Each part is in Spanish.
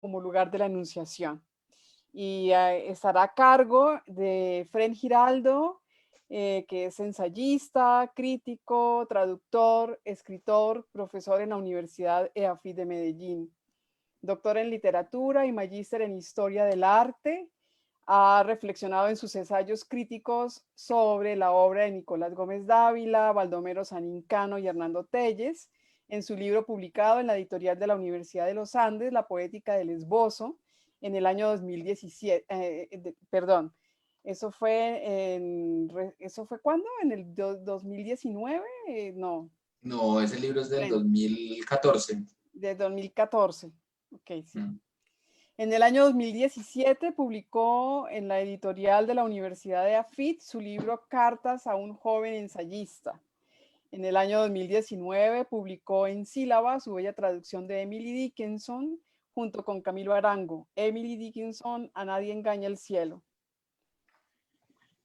como lugar de la Anunciación. Y estará a cargo de Fren Giraldo, que es ensayista, crítico, traductor, escritor, profesor en la Universidad EAFIT de Medellín, doctor en literatura y magíster en historia del arte. Ha reflexionado en sus ensayos críticos sobre la obra de Nicolás Gómez Dávila, Baldomero Sanincano y Hernando Telles, en su libro publicado en la editorial de la Universidad de los Andes, La poética del esbozo, en el año 2017, perdón, ¿eso fue cuándo? ¿En el 2019? No. No, ese libro es del 2014. De 2014. Ok, sí. Mm. En el año 2017 publicó en la editorial de la Universidad de AFIT su libro Cartas a un joven ensayista. En el año 2019 publicó en Sílaba su bella traducción de Emily Dickinson junto con Camilo Arango. Emily Dickinson, A nadie engaña el cielo.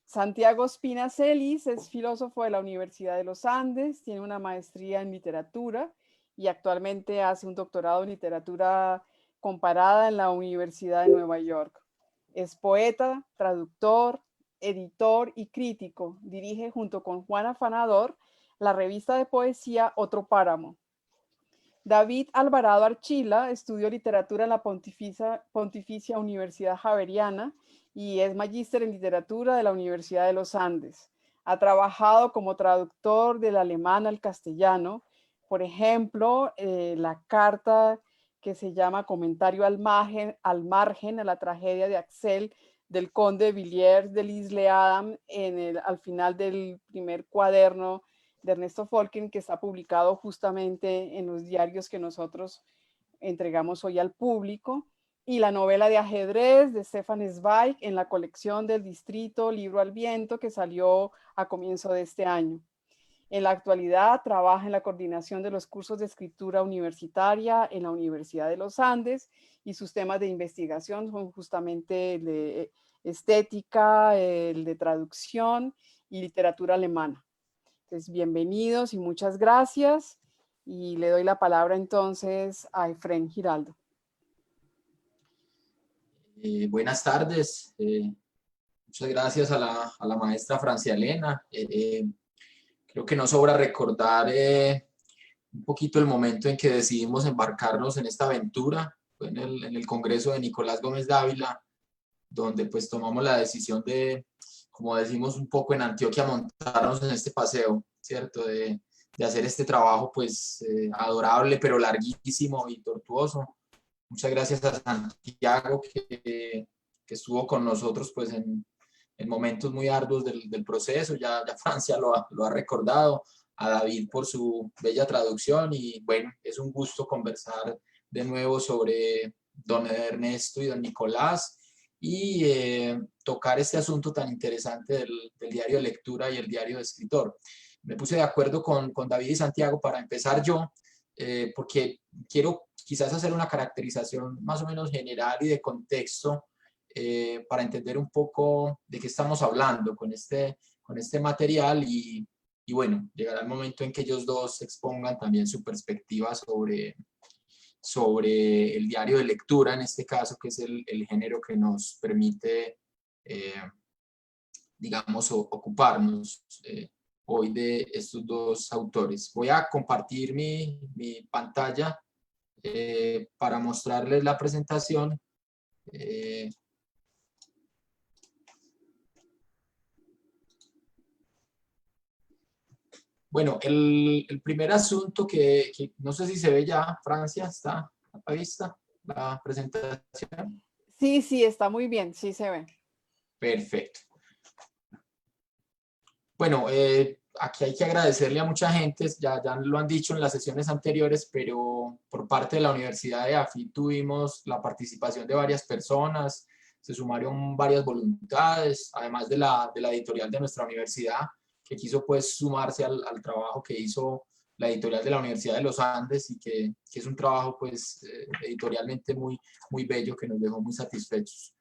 Santiago Espina Celis es filósofo de la Universidad de los Andes, tiene una maestría en literatura y actualmente hace un doctorado en literatura comparada en la Universidad de Nueva York. Es poeta, traductor, editor y crítico. Dirige junto con Juan Afanador la revista de poesía Otro Páramo. David Alvarado Archila estudió literatura en la Pontificia Universidad Javeriana y es magíster en literatura de la Universidad de los Andes. Ha trabajado como traductor del alemán al castellano, por ejemplo, la carta que se llama Comentario al margen a la tragedia de Axel del conde de Villiers de L'Isle-Adam al final del primer cuaderno de Ernesto Folken, que está publicado justamente en los diarios que nosotros entregamos hoy al público, y la novela de ajedrez de Stefan Zweig en la colección del Distrito Libro al Viento, que salió a comienzo de este año. En la actualidad trabaja en la coordinación de los cursos de escritura universitaria en la Universidad de los Andes y sus temas de investigación son justamente el de estética, el de traducción y literatura alemana. Entonces, bienvenidos y muchas gracias. Y le doy la palabra entonces a Efren Giraldo. Buenas tardes. Muchas gracias a la maestra Francia Elena. Creo que no sobra recordar un poquito el momento en que decidimos embarcarnos en esta aventura. Fue en el Congreso de Nicolás Gómez Dávila, donde pues tomamos la decisión de, como decimos un poco en Antioquia, montarnos en este paseo, ¿cierto? De hacer este trabajo pues adorable, pero larguísimo y tortuoso. Muchas gracias a Santiago que estuvo con nosotros pues en momentos muy arduos del proceso, ya Francia lo ha recordado, a David por su bella traducción y bueno, es un gusto conversar de nuevo sobre don Ernesto y don Nicolás y tocar este asunto tan interesante del diario de lectura y el diario de escritor. Me puse de acuerdo con David y Santiago para empezar yo, porque quiero quizás hacer una caracterización más o menos general y de contexto para entender un poco de qué estamos hablando con este material y bueno, llegará el momento en que ellos dos expongan también su perspectiva sobre el diario de lectura, en este caso, que es el género que nos permite, digamos, ocuparnos hoy de estos dos autores. Voy a compartir mi pantalla para mostrarles la presentación. Bueno, el primer asunto que no sé si se ve ya, Francia, ¿está a la vista la presentación? Sí, sí, está muy bien, sí se ve. Perfecto. Bueno, aquí hay que agradecerle a mucha gente, ya lo han dicho en las sesiones anteriores, pero por parte de la Universidad de AFI tuvimos la participación de varias personas, se sumaron varias voluntades, además de la editorial de nuestra universidad, que quiso pues sumarse al trabajo que hizo la editorial de la Universidad de los Andes y que es un trabajo pues editorialmente muy bello que nos dejó muy satisfechos.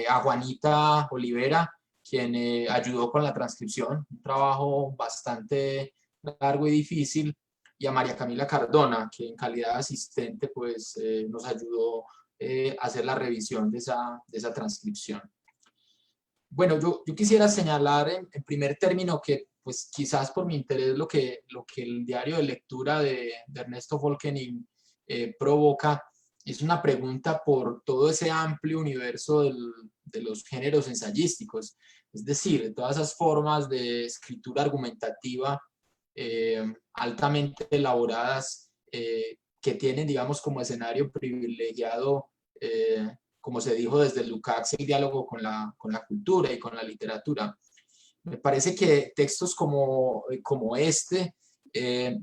A Juanita Olivera, quien ayudó con la transcripción, un trabajo bastante largo y difícil, y a María Camila Cardona, que en calidad de asistente pues, nos ayudó hacer la revisión de esa transcripción. Bueno, yo quisiera señalar en primer término que pues quizás por mi interés lo que el diario de lectura de Ernesto Volkening provoca es una pregunta por todo ese amplio universo de los géneros ensayísticos, es decir, de todas esas formas de escritura argumentativa altamente elaboradas que tienen, digamos, como escenario privilegiado como se dijo desde Lukács, el diálogo con la cultura y con la literatura. Me parece que textos como este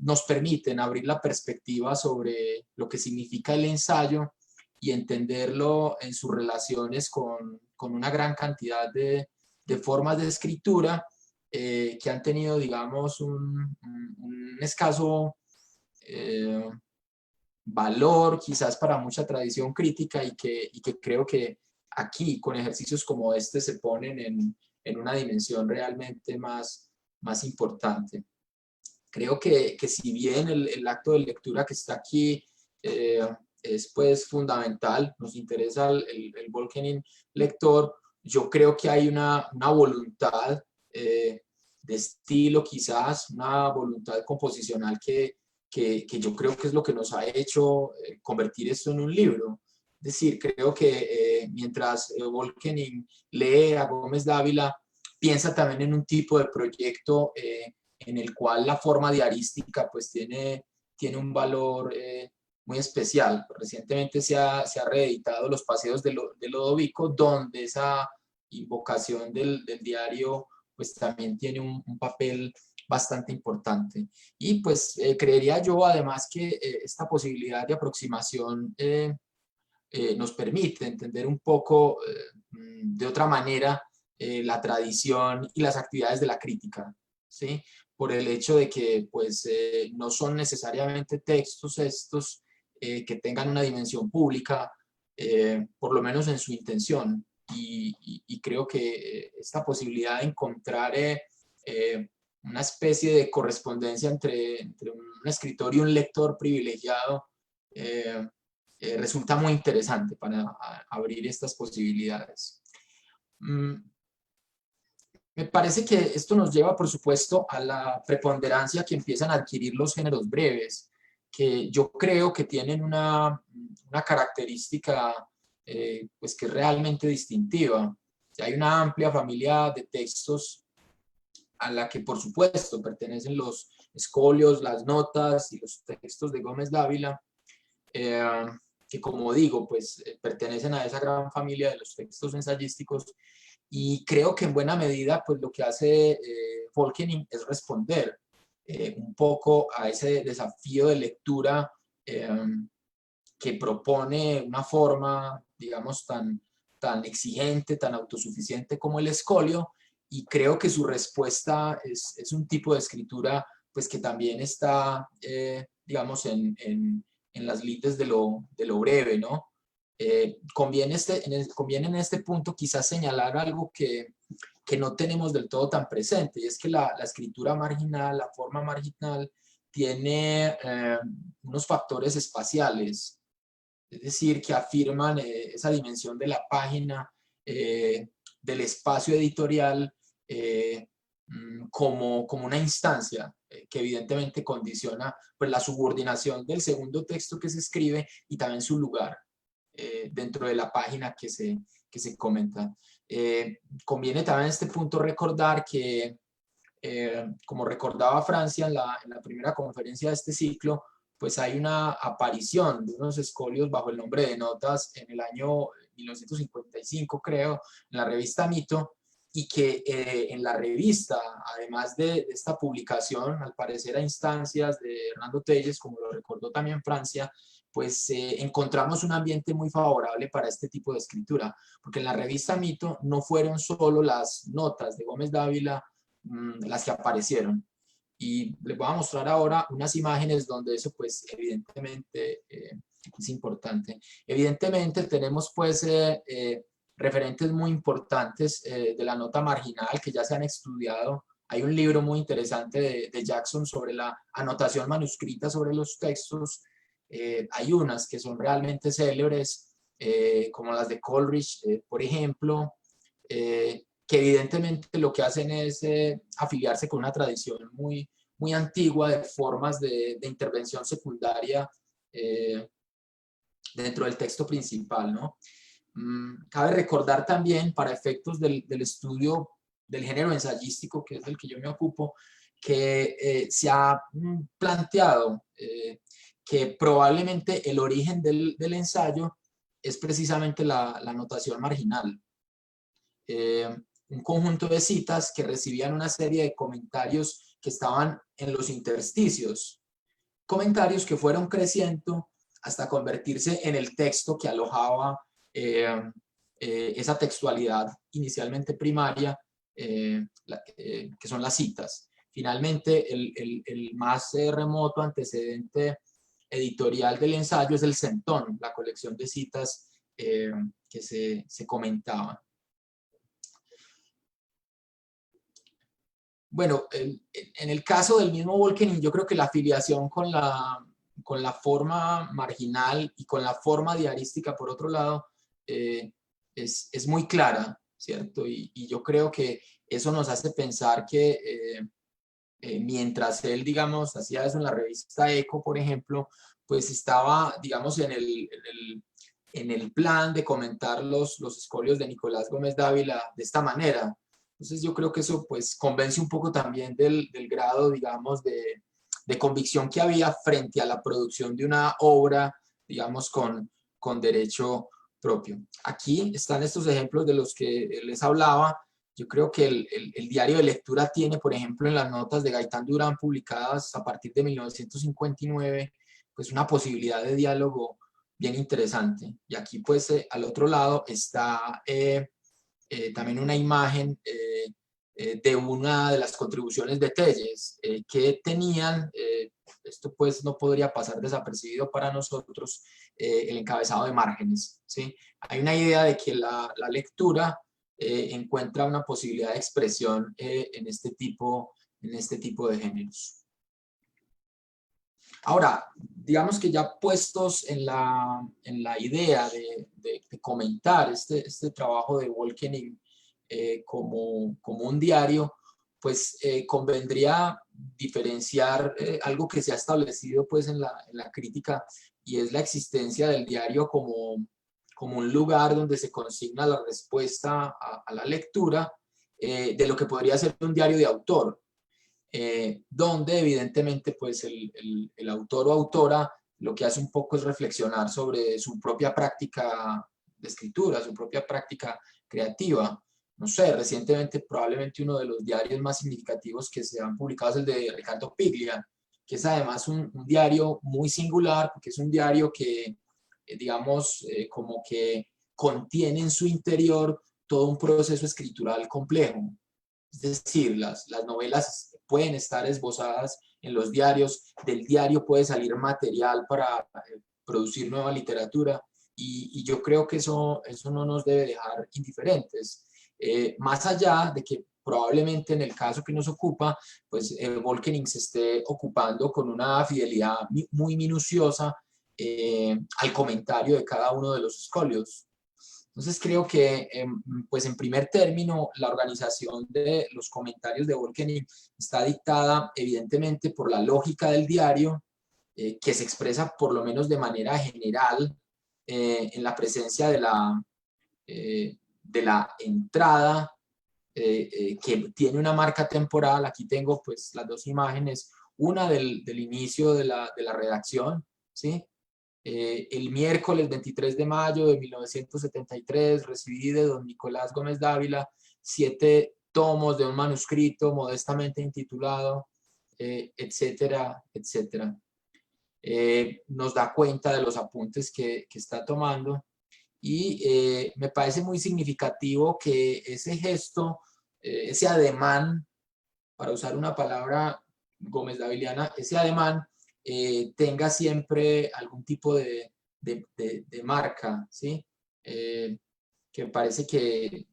nos permiten abrir la perspectiva sobre lo que significa el ensayo y entenderlo en sus relaciones con una gran cantidad de formas de escritura que han tenido, digamos, un escaso valor quizás para mucha tradición crítica y que creo que aquí con ejercicios como este se ponen en una dimensión realmente más importante. Creo que si bien el acto de lectura que está aquí es pues fundamental, nos interesa el Volkening lector, yo creo que hay una voluntad de estilo quizás, una voluntad composicional que yo creo que es lo que nos ha hecho convertir esto en un libro. Es decir, creo que mientras Volkening lee a Gómez Dávila, piensa también en un tipo de proyecto en el cual la forma diarística pues tiene un valor muy especial. Recientemente se ha reeditado Los Paseos de Lodovico, donde esa invocación del diario pues también tiene un papel bastante importante. Y pues creería yo además que esta posibilidad de aproximación nos permite entender un poco de otra manera la tradición y las actividades de la crítica, ¿sí? Por el hecho de que pues no son necesariamente textos estos que tengan una dimensión pública, por lo menos en su intención. Y creo que esta posibilidad de encontrar una especie de correspondencia entre un escritor y un lector privilegiado resulta muy interesante para abrir estas posibilidades. Me parece que esto nos lleva, por supuesto, a la preponderancia que empiezan a adquirir los géneros breves, que yo creo que tienen una característica pues que es realmente distintiva. Hay una amplia familia de textos a la que, por supuesto, pertenecen los escolios, las notas y los textos de Gómez Dávila, que como digo, pues pertenecen a esa gran familia de los textos ensayísticos, y creo que en buena medida pues lo que hace Volkening es responder un poco a ese desafío de lectura que propone una forma, digamos, tan exigente, tan autosuficiente como el escolio, y creo que su respuesta es un tipo de escritura pues que también está, digamos, en las lides de lo breve, ¿no? Conviene en este punto quizás señalar algo que no tenemos del todo tan presente, y es que la escritura marginal, la forma marginal, tiene unos factores espaciales, es decir, que afirman esa dimensión de la página, del espacio editorial, como una instancia que evidentemente condiciona pues, la subordinación del segundo texto que se escribe y también su lugar dentro de la página que se comenta. Conviene también en este punto recordar que, como recordaba Francia en la primera conferencia de este ciclo, pues hay una aparición de unos escolios bajo el nombre de Notas en el año 1955, creo, en la revista Mito, y que en la revista, además de esta publicación, al parecer a instancias de Hernando Telles, como lo recordó también Francia, pues encontramos un ambiente muy favorable para este tipo de escritura, porque en la revista Mito no fueron solo las notas de Gómez Dávila las que aparecieron. Y les voy a mostrar ahora unas imágenes donde eso pues evidentemente es importante. Evidentemente tenemos pues referentes muy importantes de la nota marginal que ya se han estudiado. Hay un libro muy interesante de Jackson sobre la anotación manuscrita sobre los textos. Hay unas que son realmente célebres, como las de Coleridge, por ejemplo, que evidentemente lo que hacen es afiliarse con una tradición muy antigua de formas de intervención secundaria dentro del texto principal, ¿no? Cabe recordar también, para efectos del estudio del género ensayístico, que es del que yo me ocupo, que se ha planteado que probablemente el origen del ensayo es precisamente la notación marginal. Un conjunto de citas que recibían una serie de comentarios que estaban en los intersticios, comentarios que fueron creciendo hasta convertirse en el texto que alojaba esa textualidad inicialmente primaria, que son las citas. Finalmente, el más remoto antecedente editorial del ensayo es el Centón, la colección de citas que se comentaban. Bueno, en el caso del mismo Volkening, yo creo que la afiliación con la forma marginal y con la forma diarística, por otro lado, es muy clara, ¿cierto? Y yo creo que eso nos hace pensar que mientras él, digamos, hacía eso en la revista Eco, por ejemplo, pues estaba, digamos, en el plan de comentar los escolios de Nicolás Gómez Dávila de esta manera. Entonces yo creo que eso pues convence un poco también del grado, digamos, de convicción que había frente a la producción de una obra, digamos, con derecho propio. Aquí están estos ejemplos de los que les hablaba. Yo creo que el diario de lectura tiene, por ejemplo, en las notas de Gaitán Durán publicadas a partir de 1959, pues una posibilidad de diálogo bien interesante. Y aquí pues al otro lado está también una imagen de una de las contribuciones de Telles que tenían, esto pues no podría pasar desapercibido para nosotros, el encabezado de márgenes, ¿sí? Hay una idea de que la lectura encuentra una posibilidad de expresión en este tipo de géneros. Ahora, digamos que ya puestos en la idea de comentar este trabajo de Volkening como un diario, pues convendría diferenciar algo que se ha establecido pues en la crítica, y es la existencia del diario como un lugar donde se consigna la respuesta a la lectura de lo que podría ser un diario de autor. Donde evidentemente pues el autor o autora lo que hace un poco es reflexionar sobre su propia práctica de escritura, su propia práctica creativa. No sé, recientemente probablemente uno de los diarios más significativos que se han publicado es el de Ricardo Piglia, que es además un diario muy singular, porque es un diario que, digamos, como que contiene en su interior todo un proceso escritural complejo. Es decir, las novelas pueden estar esbozadas en los diarios, del diario puede salir material para producir nueva literatura, y yo creo que eso no nos debe dejar indiferentes. Más allá de que probablemente en el caso que nos ocupa, pues Volkening se esté ocupando con una fidelidad muy minuciosa al comentario de cada uno de los escolios. Entonces creo que, pues en primer término, la organización de los comentarios de Volkening está dictada evidentemente por la lógica del diario, que se expresa por lo menos de manera general en la presencia de la entrada, que tiene una marca temporal. Aquí tengo pues las dos imágenes, una del inicio de la redacción, ¿sí? El miércoles 23 de mayo de 1973 recibí de don Nicolás Gómez Dávila 7 tomos de un manuscrito modestamente intitulado, etcétera, etcétera. Nos da cuenta de los apuntes que está tomando, y me parece muy significativo que ese gesto, ese ademán, para usar una palabra Gómez Daviliana, ese ademán tenga siempre algún tipo de marca, ¿sí? Que parece que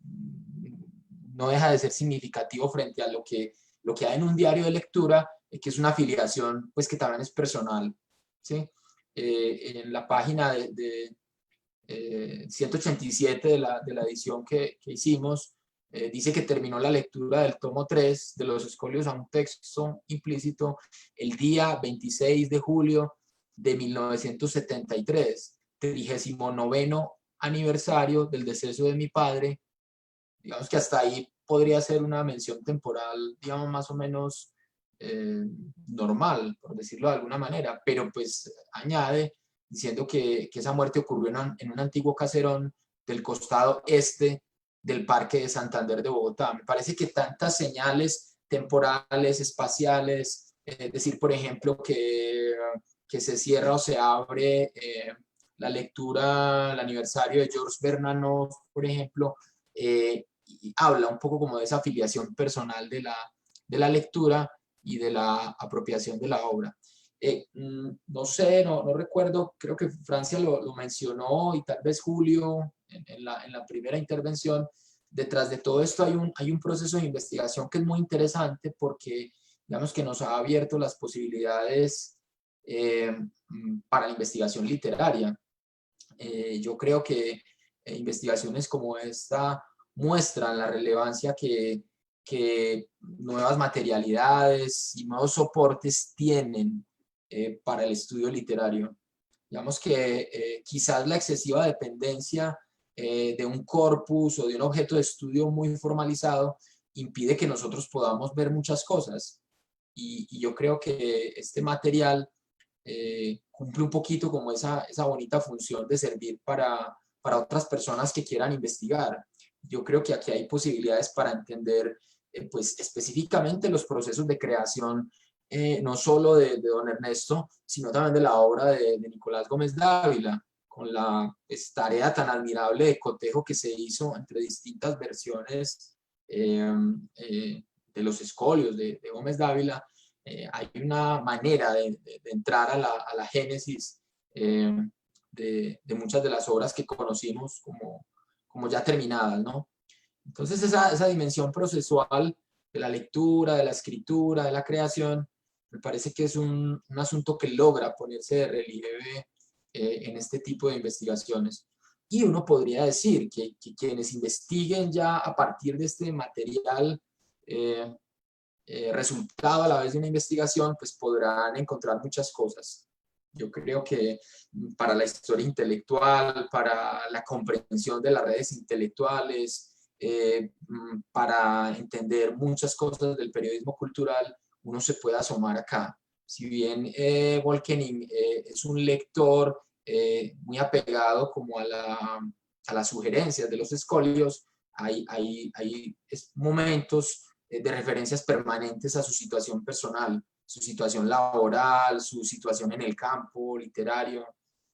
no deja de ser significativo frente a lo que hay en un diario de lectura, que es una afiliación pues que también es personal, ¿sí? En la página 187 de la edición que hicimos, dice que terminó la lectura del tomo 3 de los escolios a un texto implícito el día 26 de julio de 1973, 39º aniversario del deceso de mi padre. Digamos que hasta ahí podría ser una mención temporal, digamos, más o menos normal, por decirlo de alguna manera, pero pues añade diciendo que esa muerte ocurrió en un antiguo caserón del costado este del Parque de Santander de Bogotá. Me parece que tantas señales temporales, espaciales, es decir, por ejemplo, que se cierra o se abre la lectura, el aniversario de Georges Bernanos, por ejemplo, y habla un poco como de esa afiliación personal de la lectura y de la apropiación de la obra. No sé, no recuerdo, creo que Francia lo mencionó y tal vez Julio en la primera intervención. Detrás de todo esto hay un proceso de investigación que es muy interesante porque digamos que nos ha abierto las posibilidades para la investigación literaria. Yo creo que investigaciones como esta muestran la relevancia que nuevas materialidades y nuevos soportes tienen para el estudio literario. Digamos que quizás la excesiva dependencia de un corpus o de un objeto de estudio muy formalizado impide que nosotros podamos ver muchas cosas. Y yo creo que este material cumple un poquito como esa bonita función de servir para otras personas que quieran investigar. Yo creo que aquí hay posibilidades para entender pues específicamente los procesos de creación no solo de don Ernesto, sino también de la obra de Nicolás Gómez Dávila, con la tarea tan admirable de cotejo que se hizo entre distintas versiones de los escolios de Gómez Dávila. Hay una manera de entrar a la génesis de muchas de las obras que conocimos como ya terminadas, ¿no? Entonces esa dimensión procesual de la lectura, de la escritura, de la creación, me parece que es un asunto que logra ponerse de relieve en este tipo de investigaciones. Y uno podría decir que quienes investiguen ya a partir de este material resultado a la vez de una investigación, pues podrán encontrar muchas cosas. Yo creo que para la historia intelectual, para la comprensión de las redes intelectuales, para entender muchas cosas del periodismo cultural, uno se puede asomar acá. Si bien Volkening es un lector muy apegado como a las sugerencias de los escolios, hay momentos de referencias permanentes a su situación personal, su situación laboral, su situación en el campo literario.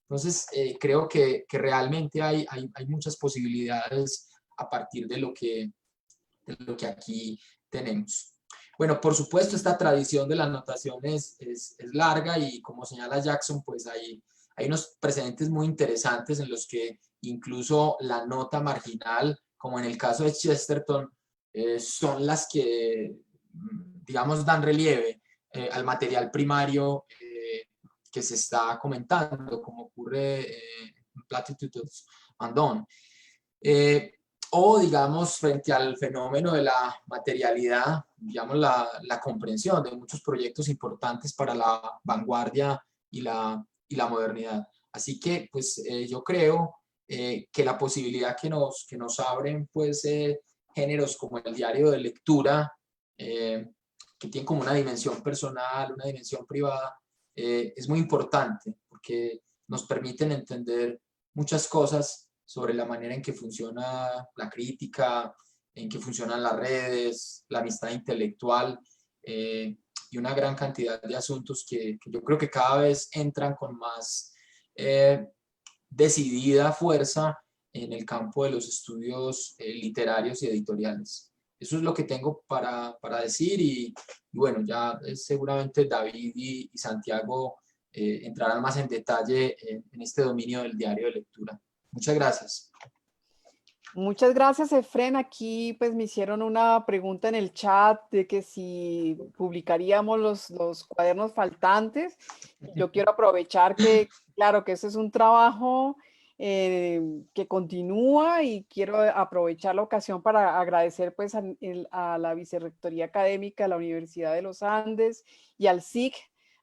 Entonces, creo que realmente hay muchas posibilidades a partir de lo que aquí tenemos. Bueno, por supuesto, esta tradición de las anotaciones es larga y como señala Jackson, pues hay unos precedentes muy interesantes en los que incluso la nota marginal, como en el caso de Chesterton, son las que, digamos, dan relieve al material primario que se está comentando, como ocurre en Platitudes and Dawn. O, digamos, frente al fenómeno de la materialidad, digamos, la comprensión de muchos proyectos importantes para la vanguardia y la modernidad. Así que, pues, yo creo que la posibilidad que nos abren, pues, géneros como el diario de lectura, que tiene como una dimensión personal, una dimensión privada, es muy importante porque nos permiten entender muchas cosas sobre la manera en que funciona la crítica, en que funcionan las redes, la amistad intelectual y una gran cantidad de asuntos que yo creo que cada vez entran con más decidida fuerza en el campo de los estudios literarios y editoriales. Eso es lo que tengo para decir y bueno, ya seguramente David y Santiago entrarán más en detalle en este dominio del diario de lectura. Muchas gracias. Muchas gracias, Efren. Aquí pues me hicieron una pregunta en el chat de que si publicaríamos los cuadernos faltantes. Yo quiero aprovechar que, claro, que ese es un trabajo que continúa, y quiero aprovechar la ocasión para agradecer pues a la Vicerrectoría Académica de la Universidad de los Andes y al SIC,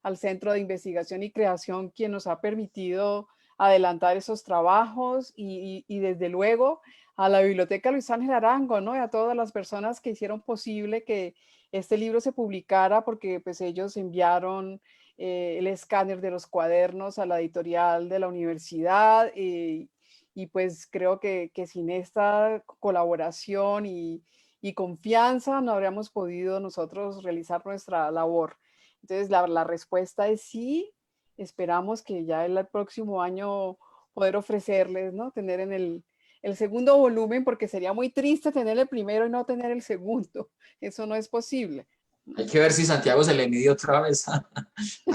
al Centro de Investigación y Creación, quien nos ha permitido adelantar esos trabajos, y desde luego a la Biblioteca Luis Ángel Arango, ¿no? Y a todas las personas que hicieron posible que este libro se publicara, porque pues ellos enviaron el escáner de los cuadernos a la editorial de la universidad, y pues creo que sin esta colaboración y confianza no habríamos podido nosotros realizar nuestra labor. Entonces la respuesta es sí. Esperamos que ya el próximo año poder ofrecerles, ¿no? Tener en el segundo volumen, porque sería muy triste tener el primero y no tener el segundo. Eso no es posible. Hay que ver si Santiago se le mide otra vez a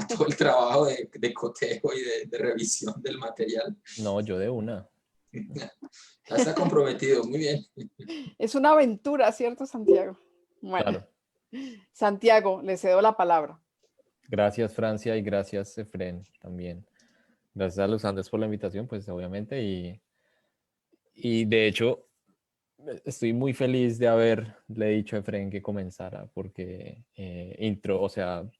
todo el trabajo de cotejo y de revisión del material. No, yo de una. Ya está comprometido, muy bien. Es una aventura, ¿cierto, Santiago? Bueno, Claro. Santiago, le cedo la palabra. Gracias, Francia, y gracias, Efren, también. Gracias a los Andes por la invitación, pues obviamente, y de hecho estoy muy feliz de haberle dicho a Efren que comenzara, porque o sea,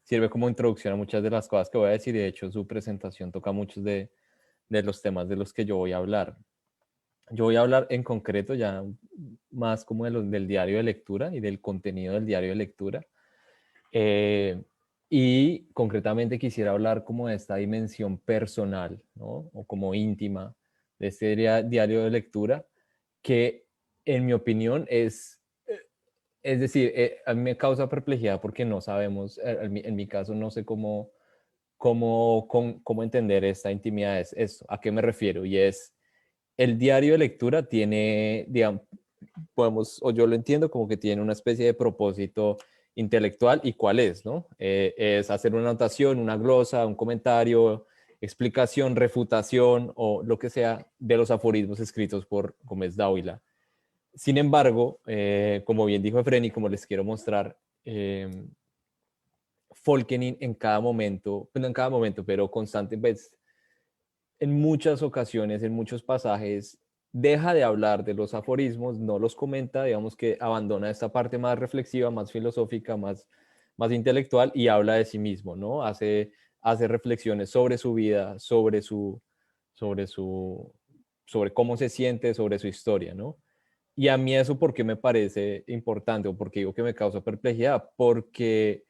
sirve como introducción a muchas de las cosas que voy a decir, y de hecho su presentación toca muchos de los temas de los que yo voy a hablar. Yo voy a hablar en concreto ya más como del diario de lectura y del contenido del diario de lectura. Y concretamente quisiera hablar como de esta dimensión personal, ¿no? O como íntima de este diario de lectura, que en mi opinión es decir, a mí me causa perplejidad porque no sabemos, en mi caso no sé cómo entender esta intimidad. Es esto, ¿a qué me refiero? Y es, el diario de lectura tiene, digamos, o yo lo entiendo como que tiene una especie de propósito intelectual. ¿Y cuál es, no? Es hacer una anotación, una glosa, un comentario, explicación, refutación o lo que sea de los aforismos escritos por Gómez Dávila. Sin embargo, como bien dijo Efren y como les quiero mostrar, Folkenin en cada momento, no en cada momento, pero constantemente, en muchas ocasiones, en muchos pasajes, deja de hablar de los aforismos, no los comenta, digamos que abandona esta parte más reflexiva, más filosófica, más intelectual, y habla de sí mismo, ¿no? Hace reflexiones sobre su vida, sobre cómo se siente, sobre su historia, ¿no? Y a mí eso, ¿por qué me parece importante o por qué digo que me causa perplejidad? Porque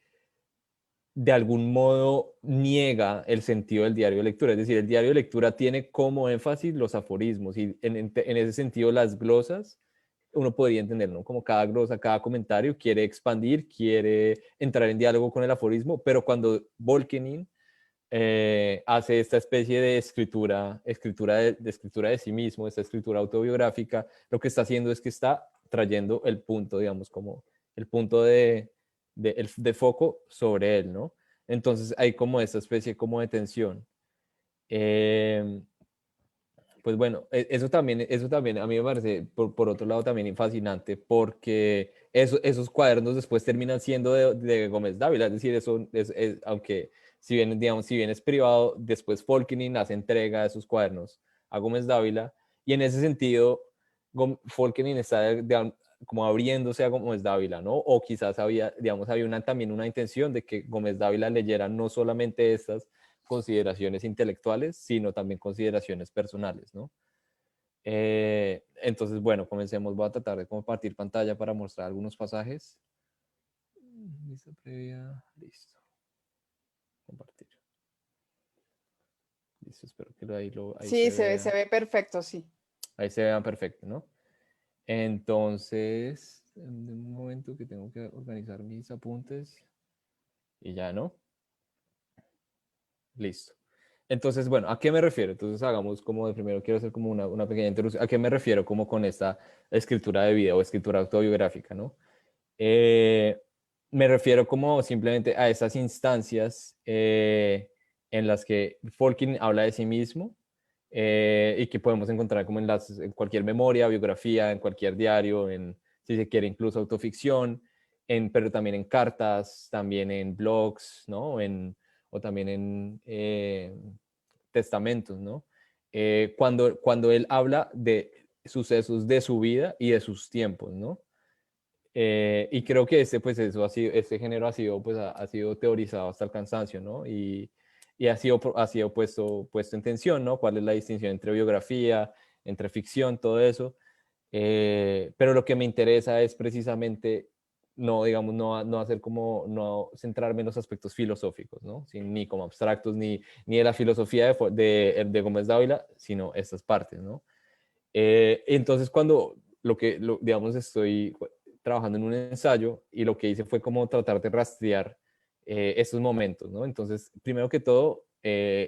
de algún modo niega el sentido del diario de lectura. Es decir, el diario de lectura tiene como énfasis los aforismos, y en ese sentido las glosas, uno podría entender, ¿no? Como cada glosa, cada comentario quiere expandir, quiere entrar en diálogo con el aforismo, pero cuando Volkenin hace esta especie de escritura de sí mismo, esta escritura autobiográfica, lo que está haciendo es que está trayendo el punto, digamos, como el punto de foco sobre él, ¿no? Entonces hay como esta especie como de tensión. Pues bueno, eso también a mí me parece, por otro lado, también fascinante, porque esos cuadernos después terminan siendo de Gómez Dávila. Es decir, aunque si bien es privado, después Folkenin hace entrega de esos cuadernos a Gómez Dávila, y en ese sentido Folkenin está como abriéndose a Gómez Dávila, ¿no? O quizás había también una intención de que Gómez Dávila leyera no solamente estas consideraciones intelectuales, sino también consideraciones personales, ¿no? Entonces, bueno, comencemos. Voy a tratar de compartir pantalla para mostrar algunos pasajes. Lista previa, listo. Compartir. Listo, espero que ahí Sí, se se vea. ve perfecto, sí. Ahí se vean perfecto, ¿no? Entonces, en un momento que tengo que organizar mis apuntes y ya, ¿no? Listo. Entonces, bueno, ¿a qué me refiero? Entonces hagamos como de primero, quiero hacer como una pequeña introducción. ¿A qué me refiero como con esta escritura de vida o escritura autobiográfica, ¿no? Me refiero como simplemente a esas instancias en las que Folkin habla de sí mismo, y que podemos encontrar como en cualquier memoria, biografía, en cualquier diario, si se quiere, incluso autoficción, pero también en cartas, también en blogs, ¿no? O también en testamentos, ¿no? cuando él habla de sucesos de su vida y de sus tiempos, ¿no? Y creo que pues eso este género ha sido, pues, ha sido teorizado hasta el cansancio, ¿no? Y ha sido puesto en tensión, ¿no? ¿Cuál es la distinción entre biografía, entre ficción, todo eso? Pero lo que me interesa es precisamente no, digamos, no hacer como, no centrarme en los aspectos filosóficos, ¿no? Ni como abstractos, ni de la filosofía de Gómez Dávila, sino estas partes, ¿no? Entonces, cuando digamos, estoy trabajando en un ensayo y lo que hice fue como tratar de rastrear estos momentos, ¿no? Entonces, primero que todo,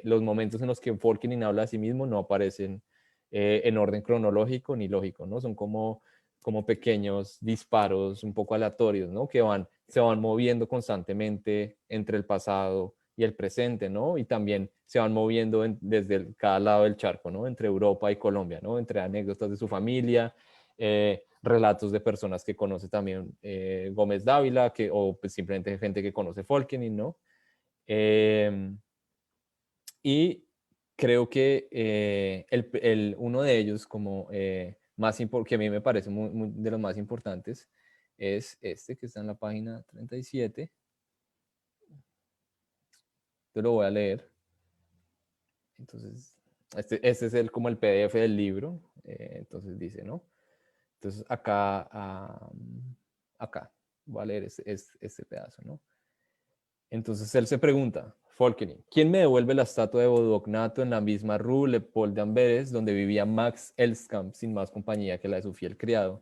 los momentos en los que Folkenin habla de sí mismo no aparecen en orden cronológico ni lógico, ¿no? Son como pequeños disparos un poco aleatorios, ¿no? Que se van moviendo constantemente entre el pasado y el presente, ¿no? Y también se van moviendo desde cada lado del charco, ¿no? Entre Europa y Colombia, ¿no? Entre anécdotas de su familia, relatos de personas que conoce también Gómez Dávila, o pues simplemente gente que conoce Folkenin, ¿no? Y creo que uno de ellos, como que a mí me parece de los más importantes, es este que está en la página 37. Yo lo voy a leer. Entonces, este es como el PDF del libro. Entonces dice, ¿no? Entonces acá, voy a leer este pedazo, ¿no? Entonces él se pregunta, Folkening, ¿quién me devuelve la estatua de Bodognato en la misma Rue Le Paul de Amberes, donde vivía Max Elskamp sin más compañía que la de su fiel criado?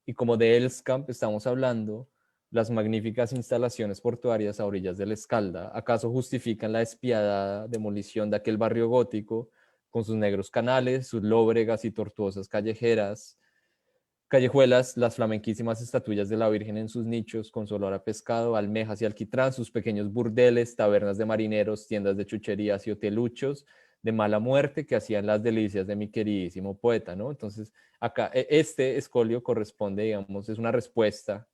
Y como de Elskamp estamos hablando, las magníficas instalaciones portuarias a orillas del Escalda, ¿acaso justifican la despiadada demolición de aquel barrio gótico con sus negros canales, sus lóbregas y tortuosas callejuelas, las flamenquísimas estatuillas de la Virgen en sus nichos, con su olor a pescado, almejas y alquitrán, sus pequeños burdeles, tabernas de marineros, tiendas de chucherías y hoteluchos de mala muerte que hacían las delicias de mi queridísimo poeta, ¿no? Entonces, acá, este escolio corresponde, digamos, es una respuesta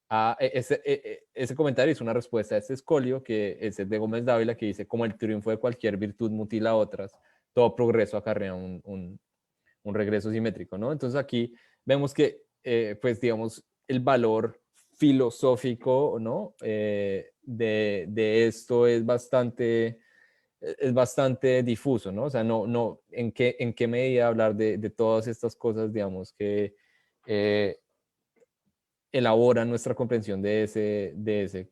a ese comentario, es una respuesta a este escolio, que es el de Gómez Dávila, que dice, como el triunfo de cualquier virtud mutila otras, todo progreso acarrea un regreso simétrico, ¿no? Entonces aquí vemos que, pues digamos, el valor filosófico, ¿no? De esto es bastante difuso, ¿no? O sea, no, en qué medida hablar de todas estas cosas, digamos, que elaboran nuestra comprensión de ese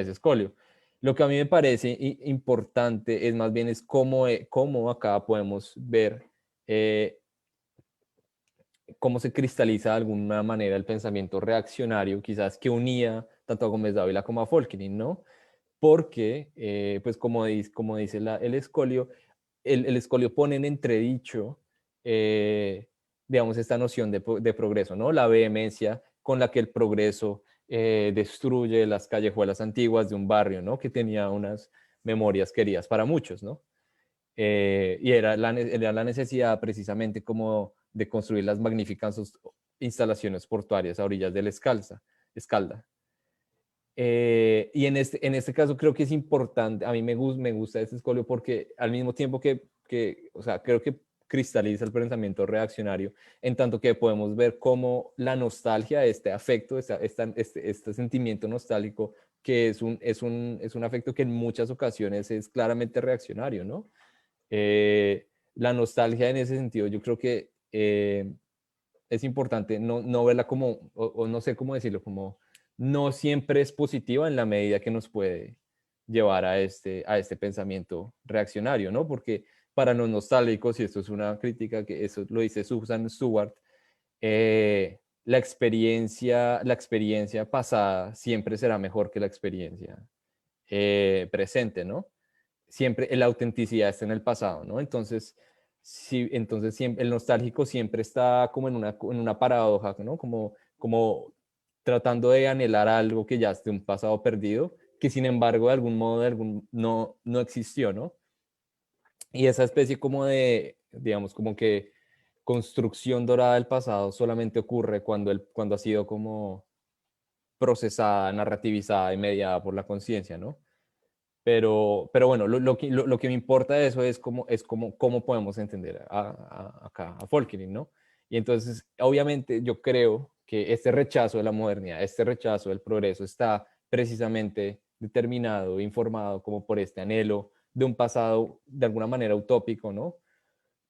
escolio. Lo que a mí me parece importante es más bien es cómo acá podemos ver eh, cómo se cristaliza de alguna manera el pensamiento reaccionario, quizás que unía tanto a Gómez Dávila como a Folkenin, ¿no? Porque, pues como dice el escolio, el escolio pone en entredicho, digamos, esta noción de progreso, ¿no? La vehemencia con la que el progreso destruye las callejuelas antiguas de un barrio, ¿no? Que tenía unas memorias queridas para muchos, ¿no? Y era la necesidad precisamente como de construir las magníficas instalaciones portuarias a orillas del Escalda. Y en este caso creo que es importante, a mí me gusta este escolio porque al mismo tiempo o sea, creo que cristaliza el pensamiento reaccionario, en tanto que podemos ver cómo la nostalgia, este afecto, este sentimiento nostálgico, que es un afecto que en muchas ocasiones es claramente reaccionario, ¿no? La nostalgia en ese sentido, yo creo que es importante no verla como, o no sé cómo decirlo, como no siempre es positiva en la medida que nos puede llevar a este pensamiento reaccionario, ¿no? Porque para los nostálgicos, y esto es una crítica que eso lo dice Susan Stewart, la experiencia pasada siempre será mejor que la experiencia presente, ¿no? Siempre la autenticidad está en el pasado, ¿no? Entonces, siempre, el nostálgico siempre está como en una paradoja, ¿no? Como tratando de anhelar algo que ya esté un pasado perdido, que sin embargo de algún modo no existió, ¿no? Y esa especie como digamos, como que construcción dorada del pasado solamente ocurre cuando ha sido como procesada, narrativizada y mediada por la conciencia, ¿no? pero bueno, lo que me importa de eso es cómo podemos entender acá a Folkering, ¿no? Y entonces, obviamente, yo creo que este rechazo de la modernidad, este rechazo del progreso está precisamente determinado, informado como por este anhelo de un pasado de alguna manera utópico, ¿no?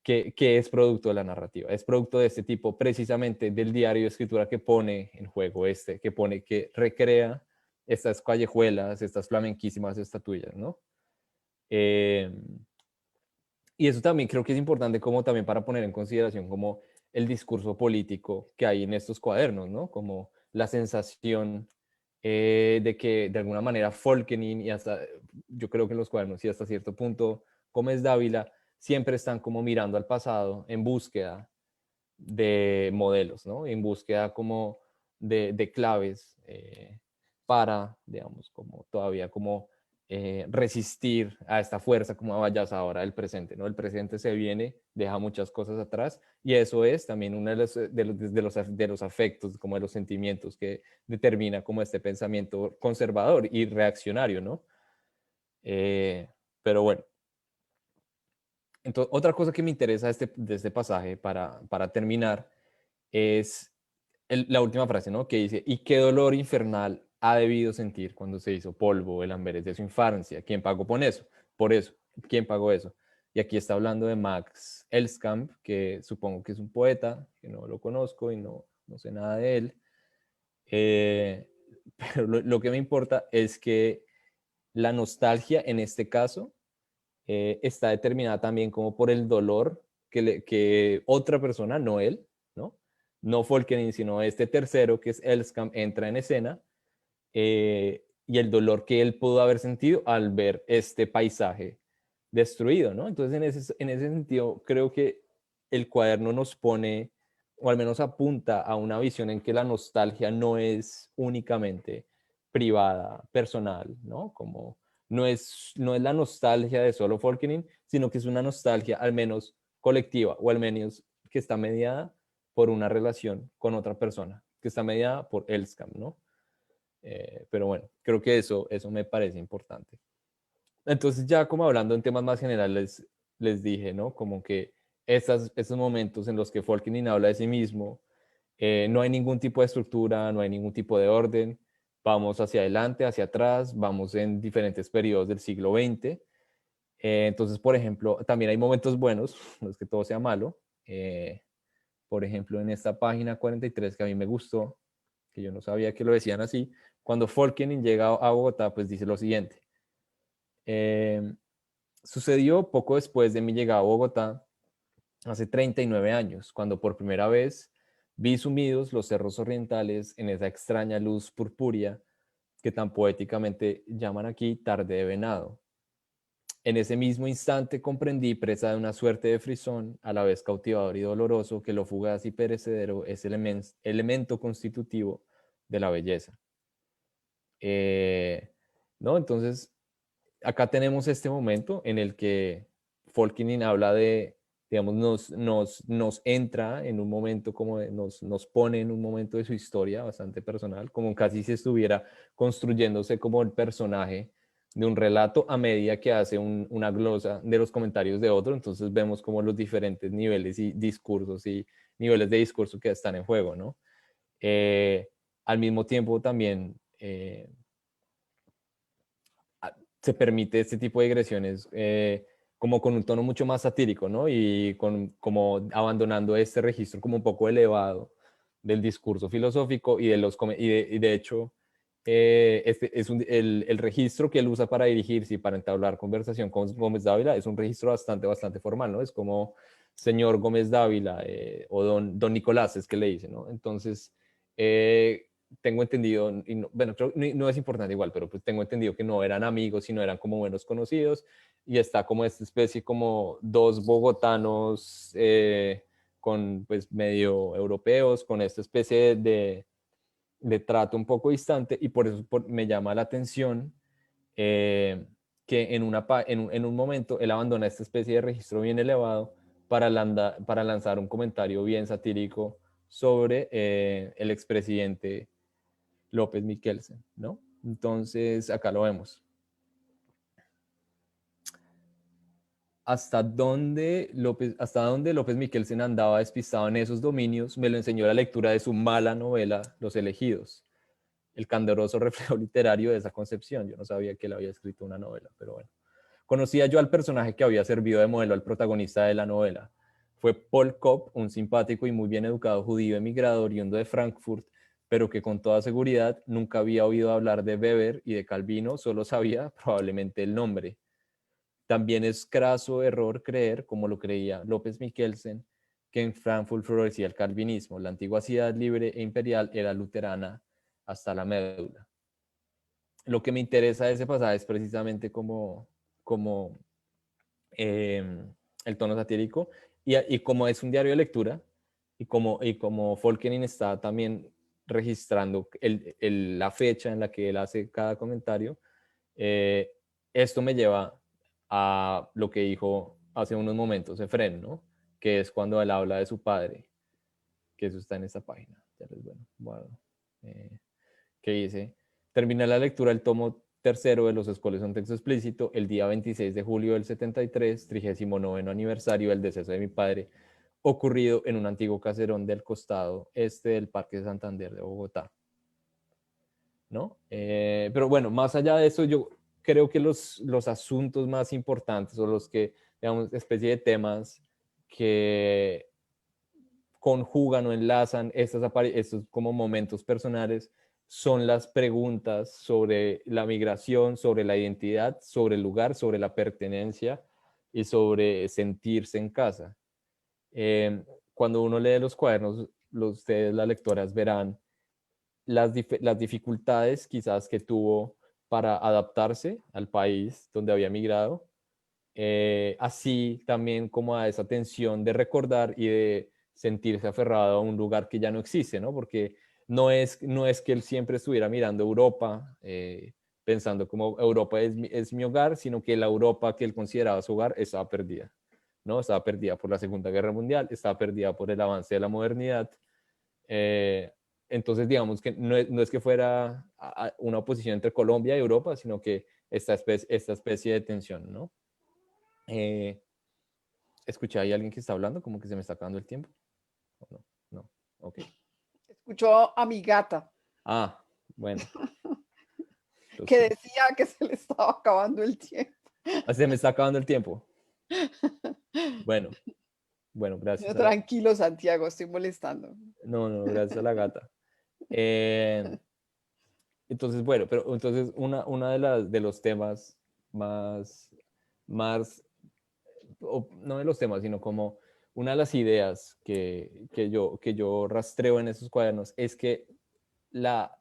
Que es producto de la narrativa, es producto de este tipo precisamente del diario de escritura que pone en juego que recrea estas callejuelas, estas flamenquísimas estatuillas, ¿no? Eh, y eso también creo que es importante como también para poner en consideración como el discurso político que hay en estos cuadernos, ¿no? Como la sensación de que de alguna manera Folkenin y hasta, yo creo que en los cuadernos y hasta cierto punto Gómez Dávila siempre están como mirando al pasado en búsqueda de modelos, ¿no? En búsqueda como de claves para, digamos, como todavía como resistir a esta fuerza como avasalladora del presente, ¿no? El presente se viene, deja muchas cosas atrás y eso es también uno de los afectos, como de los sentimientos que determina como este pensamiento conservador y reaccionario, ¿no? Pero bueno, entonces, otra cosa que me interesa de este pasaje para terminar es la última frase, ¿no? Que dice, ¿y qué dolor infernal ha debido sentir cuando se hizo polvo el Amberes de su infancia? ¿Quién pagó por eso? Por eso, ¿quién pagó eso? Y aquí está hablando de Max Elskamp, que supongo que es un poeta, que no lo conozco y no sé nada de él. Eh, pero lo que me importa es que la nostalgia en este caso está determinada también como por el dolor que otra persona, no él, ¿no? No Folkenin, sino este tercero que es Elskam, entra en escena y el dolor que él pudo haber sentido al ver este paisaje destruido, ¿no? Entonces, en ese sentido, creo que el cuaderno nos pone, o al menos apunta a una visión en que la nostalgia no es únicamente privada, personal, ¿no? Como no es la nostalgia de solo Folkening, sino que es una nostalgia al menos colectiva, o al menos que está mediada por una relación con otra persona, que está mediada por Elskam, ¿no? Pero bueno, creo que eso me parece importante. Entonces ya como hablando en temas más generales, les dije, ¿no? Como que estos momentos en los que Folkenin habla de sí mismo, no hay ningún tipo de estructura, no hay ningún tipo de orden, vamos hacia adelante, hacia atrás, vamos en diferentes periodos del siglo XX. Entonces, por ejemplo, también hay momentos buenos, no es que todo sea malo. Por ejemplo, en esta página 43 que a mí me gustó, que yo no sabía que lo decían así, cuando Folkenin llega a Bogotá, pues dice lo siguiente. Eh, Sucedió poco después de mi llegada a Bogotá, hace 39 años, cuando por primera vez vi sumidos los cerros orientales en esa extraña luz purpúrea que tan poéticamente llaman aquí tarde de venado. En ese mismo instante comprendí, presa de una suerte de frisón, a la vez cautivador y doloroso, que lo fugaz y perecedero es el elemento constitutivo de la belleza. ¿No? Entonces, acá tenemos este momento en el que Folkenin habla de, digamos, nos entra en un momento nos pone en un momento de su historia bastante personal, como casi si estuviera construyéndose como el personaje de un relato a medida que hace una glosa de los comentarios de otro. Entonces vemos como los diferentes niveles y discursos y niveles de discurso que están en juego, ¿no? Al mismo tiempo también se permite este tipo de digresiones como con un tono mucho más satírico, ¿no? Y como abandonando este registro como un poco elevado del discurso filosófico y de hecho, este es el registro que él usa para dirigirse y para entablar conversación con Gómez Dávila es un registro bastante formal, ¿no? Es como señor Gómez Dávila o don Nicolás es que le dice, ¿no? Entonces, tengo entendido, y bueno, creo, no es importante igual, pero pues tengo entendido que no eran amigos, sino eran como buenos conocidos, y está como esta especie como dos bogotanos con pues medio europeos, con esta especie de trato un poco distante, y por eso me llama la atención que en un momento él abandona esta especie de registro bien elevado para lanzar un comentario bien satírico sobre el expresidente López Miquelsen, ¿no? Entonces, acá lo vemos. hasta dónde López Michelsen andaba despistado en esos dominios, me lo enseñó la lectura de su mala novela, Los Elegidos, el candoroso reflejo literario de esa concepción. Yo no sabía que él había escrito una novela, pero bueno. Conocía yo al personaje que había servido de modelo al protagonista de la novela. Fue Paul Kopp, un simpático y muy bien educado judío emigrado oriundo de Frankfurt, pero que con toda seguridad nunca había oído hablar de Weber y de Calvino, solo sabía probablemente el nombre. También es craso error creer, como lo creía López Michelsen, que en Frankfurt florecía el calvinismo. La antigua ciudad libre e imperial era luterana hasta la médula. Lo que me interesa de ese pasaje es precisamente como el tono satírico y como es un diario de lectura y como Folkenin está también registrando la fecha en la que él hace cada comentario, eh, esto me lleva a lo que dijo hace unos momentos Efrén, ¿no? Que es cuando él habla de su padre, que eso está en esta página. Ya les que dice: terminé la lectura del tomo tercero de Los Escoles un texto explícito el día 26 de julio del 73, 39º aniversario del deceso de mi padre, ocurrido en un antiguo caserón del costado este del Parque de Santander de Bogotá. ¿No? Pero bueno, más allá de eso, yo creo que los asuntos más importantes o los que, digamos, especie de temas que conjugan o enlazan estos como momentos personales son las preguntas sobre la migración, sobre la identidad, sobre el lugar, sobre la pertenencia y sobre sentirse en casa. Cuando uno lee los cuadernos, ustedes, las lectoras, verán las dificultades quizás que tuvo para adaptarse al país donde había migrado, así también como a esa tensión de recordar y de sentirse aferrado a un lugar que ya no existe, ¿no? Porque no es que él siempre estuviera mirando Europa, pensando como Europa es mi hogar, sino que la Europa que él consideraba su hogar estaba perdida, ¿no? Estaba perdida por la Segunda Guerra Mundial, estaba perdida por el avance de la modernidad. Eh, entonces, digamos que no es que fuera una oposición entre Colombia y Europa, sino que esta especie de tensión, ¿no? Eh, Escuché ahí a alguien que está hablando, como que se me está acabando el tiempo. ¿O no? No, ok. Escuchó a mi gata Ah, bueno, lo que siento. decía que se le estaba acabando el tiempo. Ah, se me está acabando el tiempo. Bueno, No, gracias a la... tranquilo, Santiago, estoy molestando. No, no, gracias a la gata. Eh, entonces, bueno, pero entonces una de los temas más, no de los temas, sino como una de las ideas que yo rastreo en esos cuadernos es que la,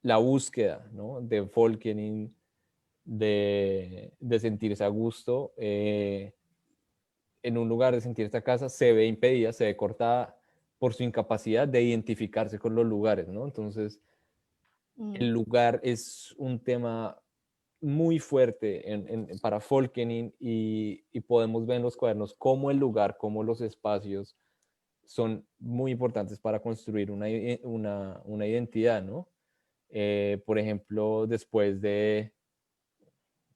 la búsqueda, ¿no? De Folkening, de sentirse a gusto en un lugar, de sentirse a casa, se ve impedida, se ve cortada por su incapacidad de identificarse con los lugares, ¿no? Entonces, el lugar es un tema muy fuerte para Folkening y podemos ver en los cuadernos cómo el lugar, cómo los espacios son muy importantes para construir una identidad, ¿no? Por ejemplo, después de...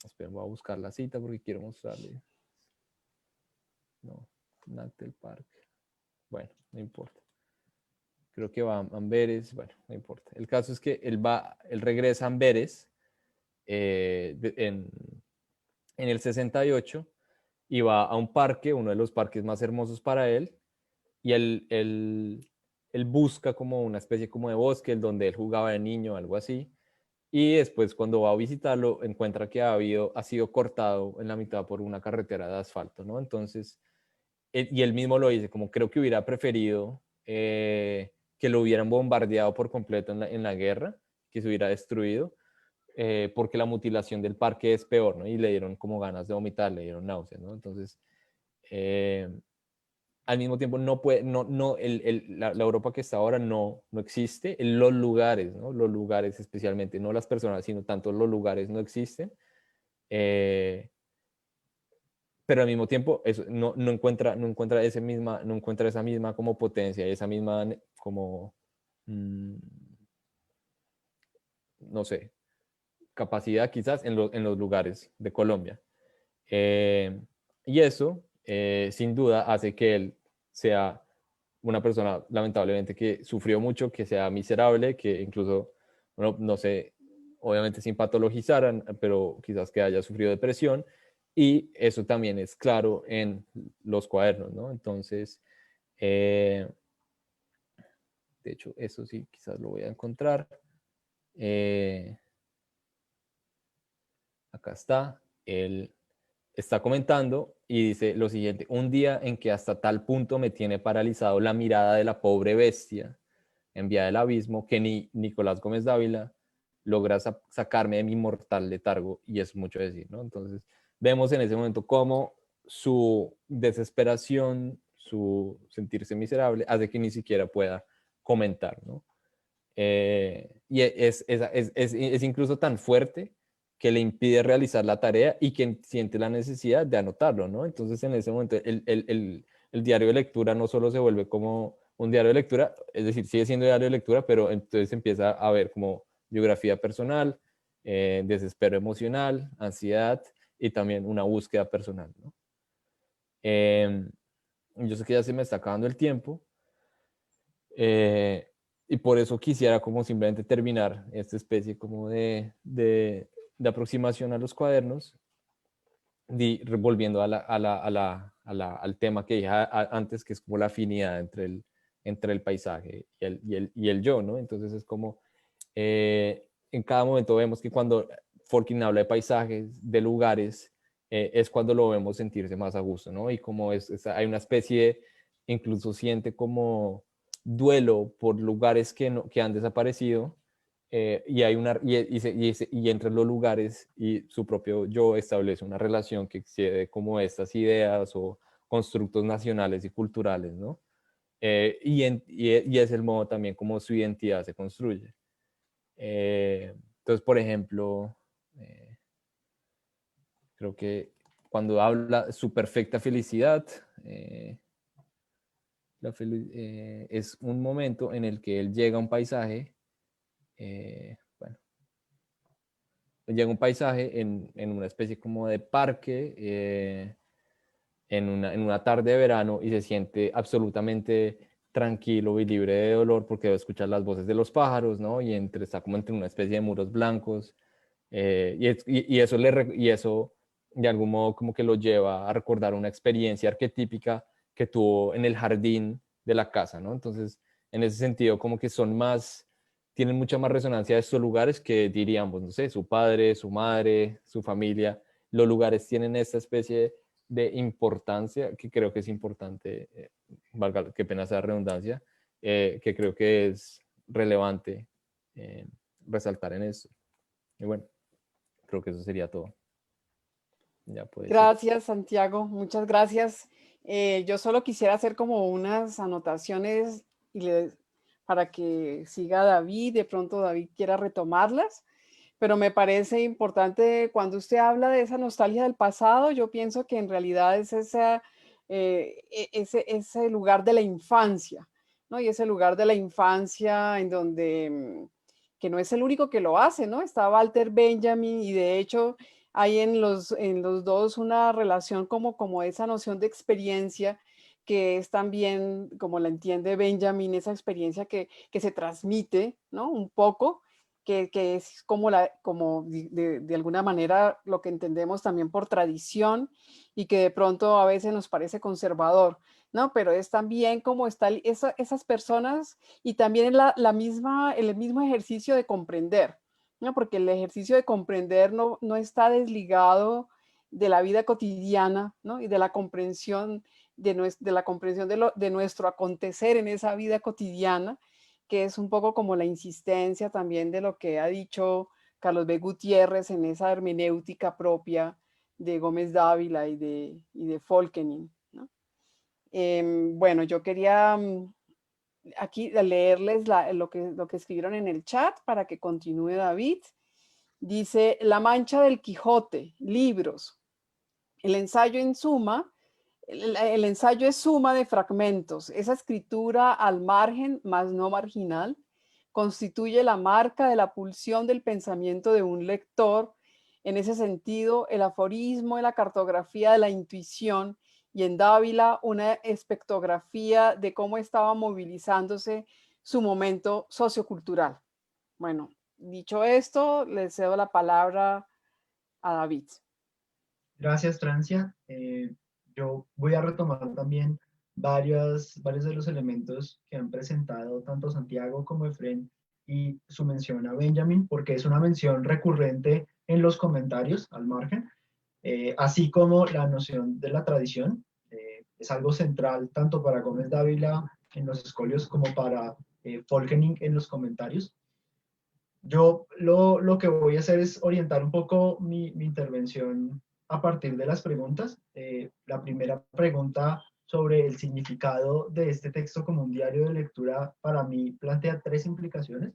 Espera, voy a buscar la cita porque quiero mostrarle. No, Nactel Park. Bueno, no importa. Creo que va a Amberes. Bueno, no importa. El caso es que él regresa a Amberes en el 68 y va a un parque, uno de los parques más hermosos para él, y él busca como una especie como de bosque donde él jugaba de niño, algo así. Y después cuando va a visitarlo encuentra que ha sido cortado en la mitad por una carretera de asfalto, ¿no? Entonces, y él mismo lo dice, como creo que hubiera preferido que lo hubieran bombardeado por completo en la guerra, que se hubiera destruido, porque la mutilación del parque es peor, ¿no? Y le dieron como ganas de vomitar, le dieron náuseas, ¿no? Entonces, eh, al mismo tiempo no puede, no, la Europa que está ahora no existe, los lugares, ¿no? Los lugares especialmente, no las personas, sino tanto los lugares no existen, eh, pero al mismo tiempo eso, no encuentra esa misma como potencia, esa misma como, mm, no sé, capacidad quizás en los lugares de Colombia. Y eso, sin duda, hace que él sea una persona lamentablemente que sufrió mucho, que sea miserable, que incluso, bueno, no sé, obviamente sin patologizar, pero quizás que haya sufrido depresión, y eso también es claro en los cuadernos, ¿no? Entonces, de hecho, eso sí, quizás lo voy a encontrar. Eh, Acá está, él está comentando y dice lo siguiente: un día en que hasta tal punto me tiene paralizado la mirada de la pobre bestia enviada del abismo que ni Nicolás Gómez Dávila logra sacarme de mi mortal letargo, y es mucho decir, ¿no? Entonces vemos en ese momento cómo su desesperación, su sentirse miserable, hace que ni siquiera pueda comentar, ¿no? Y es incluso tan fuerte que le impide realizar la tarea y que siente la necesidad de anotarlo, ¿no? Entonces en ese momento el diario de lectura no solo se vuelve como un diario de lectura, es decir, sigue siendo diario de lectura, pero entonces empieza a ver como biografía personal, desespero emocional, ansiedad y también una búsqueda personal, ¿no? Yo sé que ya se me está acabando el tiempo, eh, y por eso quisiera como simplemente terminar esta especie como de aproximación a los cuadernos, volviendo al tema que dije antes, que es como la afinidad entre el paisaje y el yo, ¿no? Entonces es como, en cada momento vemos que cuando Forkin habla de paisajes, de lugares, es cuando lo vemos sentirse más a gusto, ¿no? Y como hay una especie, incluso siente como duelo por lugares que han desaparecido, y hay una y entre los lugares y su propio yo establece una relación que excede como estas ideas o constructos nacionales y culturales, ¿no? Y es el modo también como su identidad se construye. Entonces, por ejemplo, eh, creo que cuando habla su perfecta felicidad, es un momento en el que él llega a un paisaje, bueno, llega a un paisaje en una especie como de parque, en una tarde de verano, y se siente absolutamente tranquilo y libre de dolor porque va a escuchar las voces de los pájaros, ¿no? Y está como entre una especie de muros blancos, y eso de algún modo como que lo lleva a recordar una experiencia arquetípica que tuvo en el jardín de la casa, ¿no? Entonces, en ese sentido, como que tienen mucha más resonancia estos lugares que diríamos, no sé, su padre, su madre, su familia. Los lugares tienen esta especie de importancia que creo que es importante, valga que pena sea redundancia, que creo que es relevante resaltar en eso. Y bueno, creo que eso sería todo. Ya puedes ir. Gracias, Santiago, muchas gracias. Yo solo quisiera hacer como unas anotaciones para que siga David, de pronto David quiera retomarlas, pero me parece importante cuando usted habla de esa nostalgia del pasado, yo pienso que en realidad es ese lugar de la infancia, ¿no? Y ese lugar de la infancia en donde, que no es el único que lo hace, ¿no? Está Walter Benjamin y de hecho hay en los dos una relación como esa noción de experiencia que es también, como la entiende Benjamin, esa experiencia que se transmite, ¿no? Un poco, que es como de alguna manera lo que entendemos también por tradición y que de pronto a veces nos parece conservador, ¿no? Pero es también como esas personas y también el mismo ejercicio de comprender, ¿no? Porque el ejercicio de comprender no está desligado de la vida cotidiana, ¿no? Y de la comprensión de nuestro acontecer en esa vida cotidiana, que es un poco como la insistencia también de lo que ha dicho Carlos B. Gutiérrez en esa hermenéutica propia de Gómez Dávila y de Folkenin, ¿no? Bueno, yo quería aquí leerles lo que escribieron en el chat para que continúe David. Dice, La Mancha del Quijote, libros. El ensayo en suma, el ensayo es suma de fragmentos. Esa escritura al margen, más no marginal, constituye la marca de la pulsión del pensamiento de un lector En ese sentido, el aforismo es la cartografía de la intuición y en Dávila una espectrografía de cómo estaba movilizándose su momento sociocultural. Bueno, dicho esto, le cedo la palabra a David. Gracias, Francia. Yo voy a retomar también varios de los elementos que han presentado tanto Santiago como Efrén y su mención a Benjamin, porque es una mención recurrente en los comentarios al margen, así como la noción de la tradición. Es algo central tanto para Gómez Dávila en los escolios como para Folkening en los comentarios. Yo lo que voy a hacer es orientar un poco mi intervención a partir de las preguntas. La primera pregunta sobre el significado de este texto como un diario de lectura para mí plantea tres implicaciones.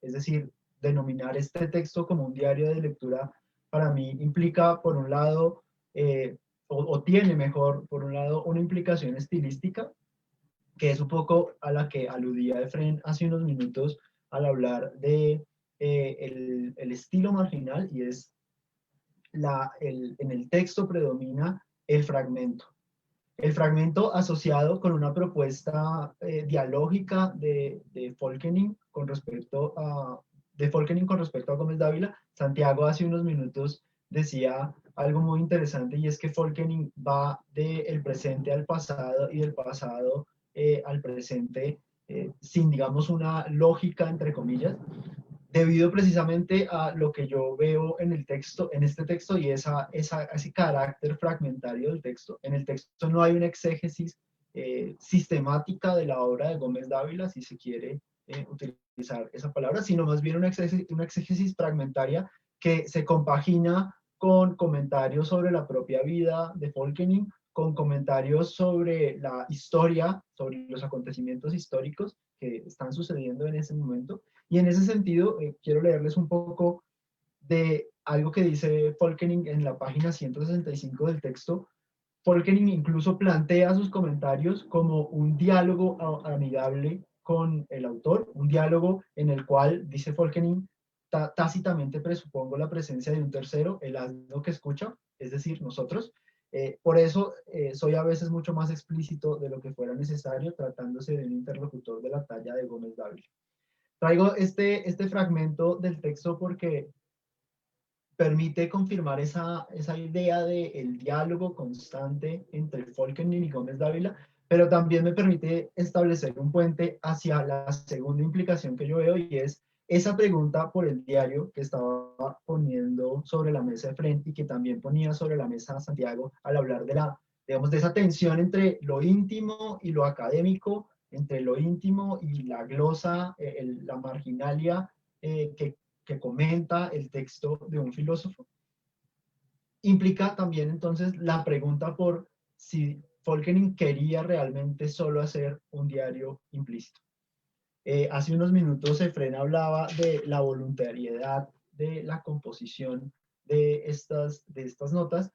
Es decir, denominar este texto como un diario de lectura para mí implica, por un lado, o tiene mejor, por un lado, una implicación estilística, que es un poco a la que aludía Efrén hace unos minutos al hablar de el estilo marginal, y es en el texto predomina el fragmento. El fragmento asociado con una propuesta dialógica de Folkening con respecto a Gómez Dávila. Santiago hace unos minutos decía algo muy interesante, y es que Folkening va del presente al pasado y del pasado al presente sin, digamos, una lógica, entre comillas, debido precisamente a lo que yo veo en el texto, en este texto, y ese carácter fragmentario del texto. En el texto no hay una exégesis sistemática de la obra de Gómez Dávila, si se quiere utilizar esa palabra, sino más bien una exégesis fragmentaria que se compagina con comentarios sobre la propia vida de Folkening, con comentarios sobre la historia, sobre los acontecimientos históricos que están sucediendo en ese momento. Y en ese sentido, quiero leerles un poco de algo que dice Folkening en la página 165 del texto. Folkening incluso plantea sus comentarios como un diálogo amigable con el autor, un diálogo en el cual, dice Folkening, tácitamente presupongo la presencia de un tercero, el asno que escucha, es decir, nosotros. Por eso soy a veces mucho más explícito de lo que fuera necesario, tratándose de un interlocutor de la talla de Gómez Dávila. Traigo este fragmento del texto porque permite confirmar esa idea del diálogo constante entre Folkening y Gómez Dávila, pero también me permite establecer un puente hacia la segunda implicación que yo veo, y es esa pregunta por el diario que estaba poniendo sobre la mesa Efrén y que también ponía sobre la mesa Santiago al hablar de digamos, de esa tensión entre lo íntimo y lo académico, entre lo íntimo y la glosa, la marginalia que comenta el texto de un filósofo. Implica también entonces la pregunta por si Folkening quería realmente solo hacer un diario implícito. Hace unos minutos Efrén hablaba de la voluntariedad de la composición de estas notas,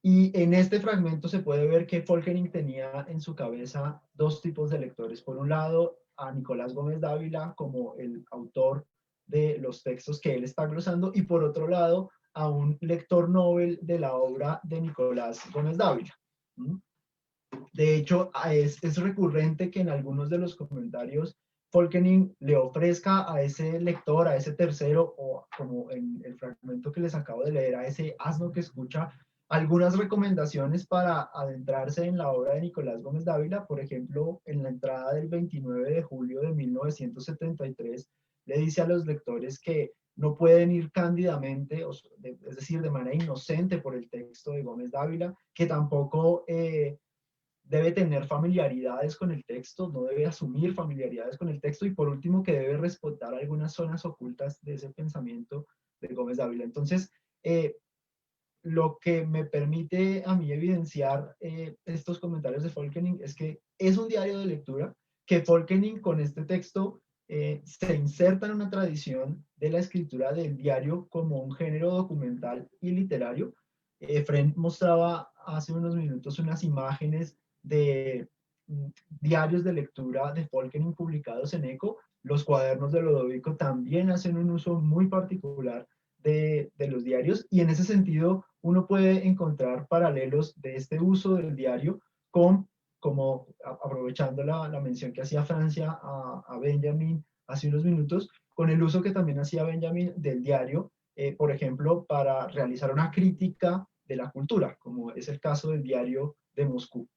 y en este fragmento se puede ver que Folkening tenía en su cabeza dos tipos de lectores. Por un lado, a Nicolás Gómez Dávila como el autor de los textos que él está glosando, y por otro lado, a un lector novel de la obra de Nicolás Gómez Dávila. De hecho, es recurrente que en algunos de los comentarios Folkening le ofrezca a ese lector, a ese tercero, o como en el fragmento que les acabo de leer, a ese asno que escucha, algunas recomendaciones para adentrarse en la obra de Nicolás Gómez Dávila. Por ejemplo, en la entrada del 29 de julio de 1973, le dice a los lectores que no pueden ir cándidamente, es decir, de manera inocente por el texto de Gómez Dávila, que tampoco debe tener familiaridades con el texto, no debe asumir familiaridades con el texto, y por último que debe respetar algunas zonas ocultas de ese pensamiento de Gómez Dávila. Entonces, lo que me permite a mí evidenciar estos comentarios de Folkening es que es un diario de lectura, que Folkening con este texto se inserta en una tradición de la escritura del diario como un género documental y literario. Efrén mostraba hace unos minutos unas imágenes de diarios de lectura de Folkening publicados en ECO. Los cuadernos de Lodovico también hacen un uso muy particular de los diarios, y en ese sentido uno puede encontrar paralelos de este uso del diario con, como aprovechando la mención que hacía Francia a Benjamin hace unos minutos, con el uso que también hacía Benjamin del diario, por ejemplo, para realizar una crítica de la cultura, como es el caso del diario de Moscú.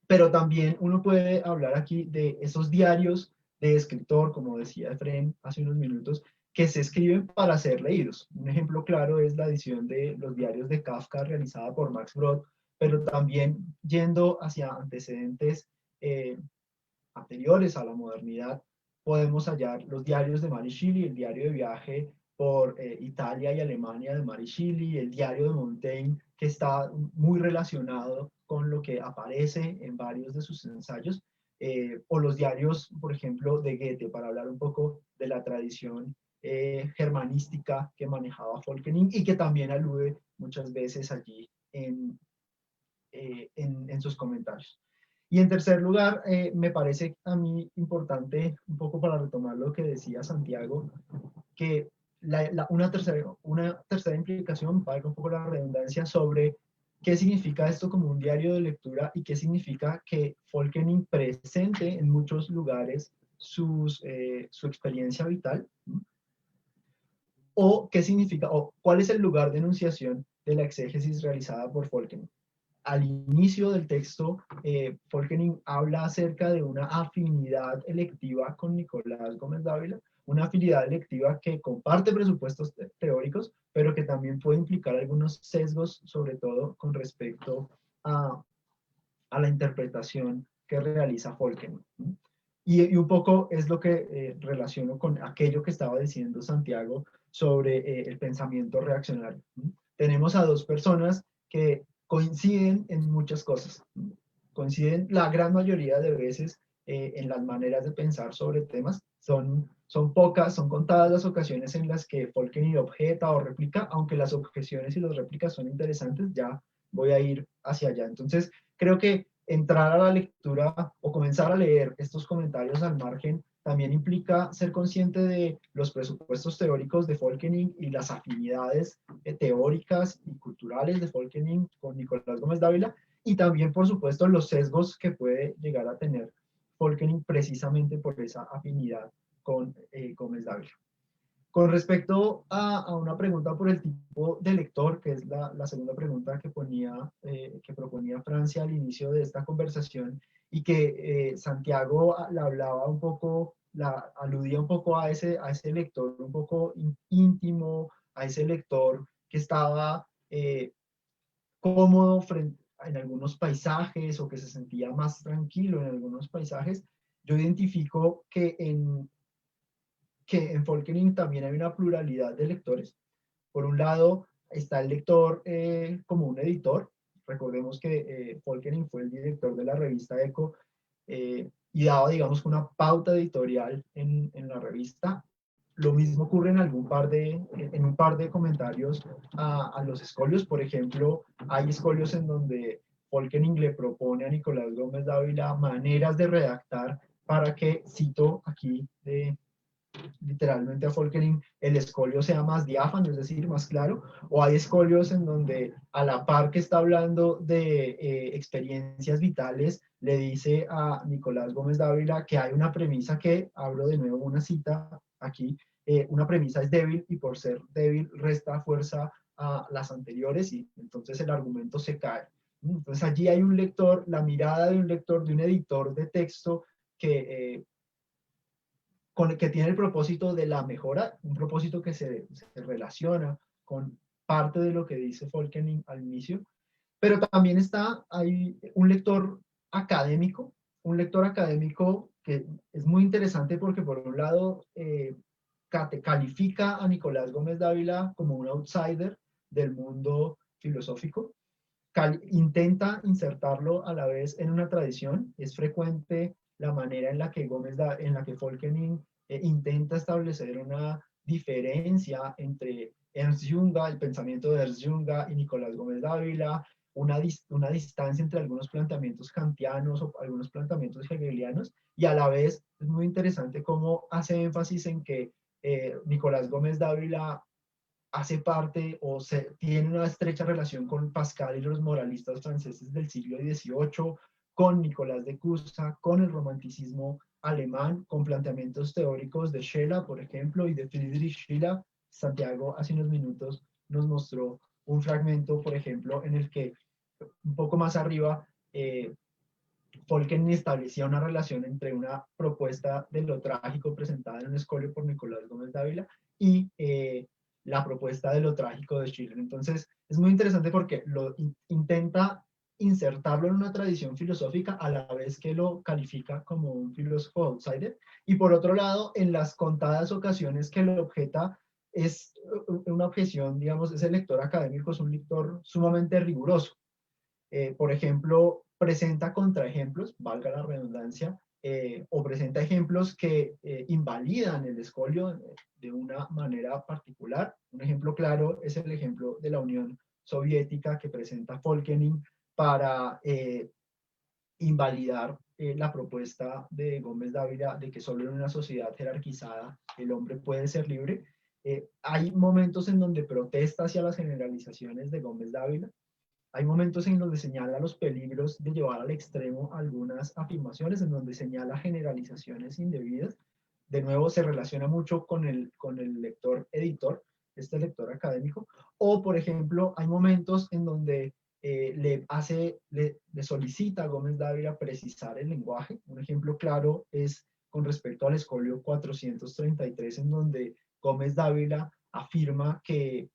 Pero también uno puede hablar aquí de esos diarios de escritor, como decía Efraín hace unos minutos, que se escriben para ser leídos. Un ejemplo claro es la edición de los diarios de Kafka realizada por Max Brod, pero también yendo hacia antecedentes anteriores a la modernidad, podemos hallar los diarios de Mary Shelley, el diario de viaje por Italia y Alemania de Mary Shelley, el diario de Montaigne, que está muy relacionado con lo que aparece en varios de sus ensayos, o los diarios, por ejemplo, de Goethe, para hablar un poco de la tradición germanística que manejaba Folkening y que también alude muchas veces allí en sus comentarios. Y en tercer lugar, me parece a mí importante, un poco para retomar lo que decía Santiago, que una tercera implicación, valga un poco la redundancia, sobre qué significa esto como un diario de lectura y qué significa que Folkening presente en muchos lugares su experiencia vital, o qué significa, o cuál es el lugar de enunciación de la exégesis realizada por Folkening. Al inicio del texto, Folkening habla acerca de una afinidad electiva con Nicolás Gómez Dávila, una afinidad electiva que comparte presupuestos teóricos, pero que también puede implicar algunos sesgos, sobre todo con respecto a la interpretación que realiza Folkening. Y un poco es lo que relaciono con aquello que estaba diciendo Santiago sobre el pensamiento reaccionario. Tenemos a dos personas que coinciden en muchas cosas. Coinciden la gran mayoría de veces en las maneras de pensar sobre temas. Son pocas, son contadas las ocasiones en las que Folkening objeta o replica, aunque las objeciones y las réplicas son interesantes, ya voy a ir hacia allá. Entonces, creo que entrar a la lectura o comenzar a leer estos comentarios al margen también implica ser consciente de los presupuestos teóricos de Folkening y las afinidades teóricas y culturales de Folkening con Nicolás Gómez Dávila, y también, por supuesto, los sesgos que puede llegar a tener Folkening precisamente por esa afinidad con Gómez Dávila. Con respecto a una pregunta por el tipo de lector, que es la segunda pregunta que proponía Francia al inicio de esta conversación, y que Santiago la hablaba un poco, aludía un poco a ese lector un poco íntimo, a ese lector que estaba cómodo en algunos paisajes o que se sentía más tranquilo en algunos paisajes. Yo identifico que en Folkening también hay una pluralidad de lectores. Por un lado está el lector como un editor. Recordemos que Folkening fue el director de la revista Eco y daba, digamos, una pauta editorial en la revista. Lo mismo ocurre en un par de comentarios a los escolios. Por ejemplo, hay escolios en donde Folkening le propone a Nicolás Gómez Dávila maneras de redactar para que, cito aquí literalmente a Folkening, el escolio sea más diáfano, es decir, más claro, o hay escolios en donde a la par que está hablando de experiencias vitales, le dice a Nicolás Gómez Dávila que hay una premisa que, hablo de nuevo una cita aquí, una premisa es débil y por ser débil resta fuerza a las anteriores y entonces el argumento se cae. Entonces allí hay un lector, la mirada de un lector, de un editor de texto que que tiene el propósito de la mejora, un propósito que se relaciona con parte de lo que dice Folkening al inicio, pero también hay un lector académico que es muy interesante porque por un lado califica a Nicolás Gómez Dávila como un outsider del mundo filosófico, intenta insertarlo a la vez en una tradición. Es frecuente la manera en la que Folkening intenta establecer una diferencia entre Ernst Junga, el pensamiento de Ernst Junga y Nicolás Gómez Dávila, una distancia entre algunos planteamientos kantianos o algunos planteamientos hegelianos, y a la vez es muy interesante cómo hace énfasis en que Nicolás Gómez Dávila hace parte o tiene una estrecha relación con Pascal y los moralistas franceses del siglo XVIII, con Nicolás de Cusa, con el romanticismo alemán, con planteamientos teóricos de Schiller, por ejemplo, y de Friedrich Schiller. Santiago hace unos minutos nos mostró un fragmento, por ejemplo, en el que un poco más arriba Tolkien establecía una relación entre una propuesta de lo trágico presentada en un escolio por Nicolás Gómez Dávila y la propuesta de lo trágico de Schiller. Entonces, es muy interesante porque intenta insertarlo en una tradición filosófica a la vez que lo califica como un filósofo outsider. Y por otro lado, en las contadas ocasiones que lo objeta, es una objeción, digamos, ese lector académico es un lector sumamente riguroso. Por ejemplo, presenta contraejemplos, valga la redundancia, o presenta ejemplos que invalidan el escolio de una manera particular. Un ejemplo claro es el ejemplo de la Unión Soviética que presenta Folkening para invalidar la propuesta de Gómez Dávila de que solo en una sociedad jerarquizada el hombre puede ser libre. Hay momentos en donde protesta hacia las generalizaciones de Gómez Dávila. Hay momentos en donde señala los peligros de llevar al extremo algunas afirmaciones, en donde señala generalizaciones indebidas. De nuevo, se relaciona mucho con el lector editor, este lector académico. O, por ejemplo, hay momentos en donde le solicita a Gómez Dávila precisar el lenguaje. Un ejemplo claro es con respecto al escolio 433, en donde Gómez Dávila afirma que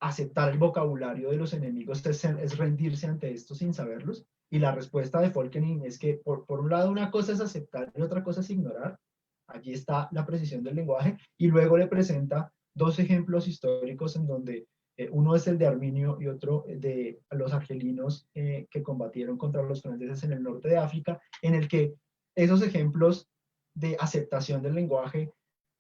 aceptar el vocabulario de los enemigos es rendirse ante esto sin saberlos. Y la respuesta de Folkening es que, por un lado, una cosa es aceptar y otra cosa es ignorar. Allí está la precisión del lenguaje. Y luego le presenta dos ejemplos históricos en donde uno es el de Arminio y otro de los argelinos que combatieron contra los franceses en el norte de África, en el que esos ejemplos de aceptación del lenguaje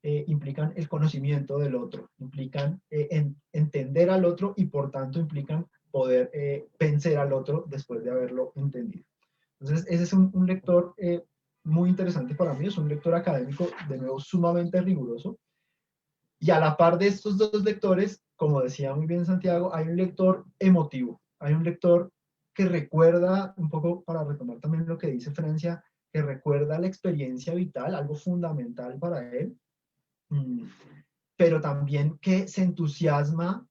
implican el conocimiento del otro, implican entender al otro y por tanto implican poder vencer al otro después de haberlo entendido. Entonces, ese es un lector muy interesante para mí, es un lector académico, de nuevo, sumamente riguroso. Y a la par de estos dos lectores, como decía muy bien Santiago, hay un lector emotivo, hay un lector que recuerda, un poco para retomar también lo que dice Francia, que recuerda la experiencia vital, algo fundamental para él, pero también que se entusiasma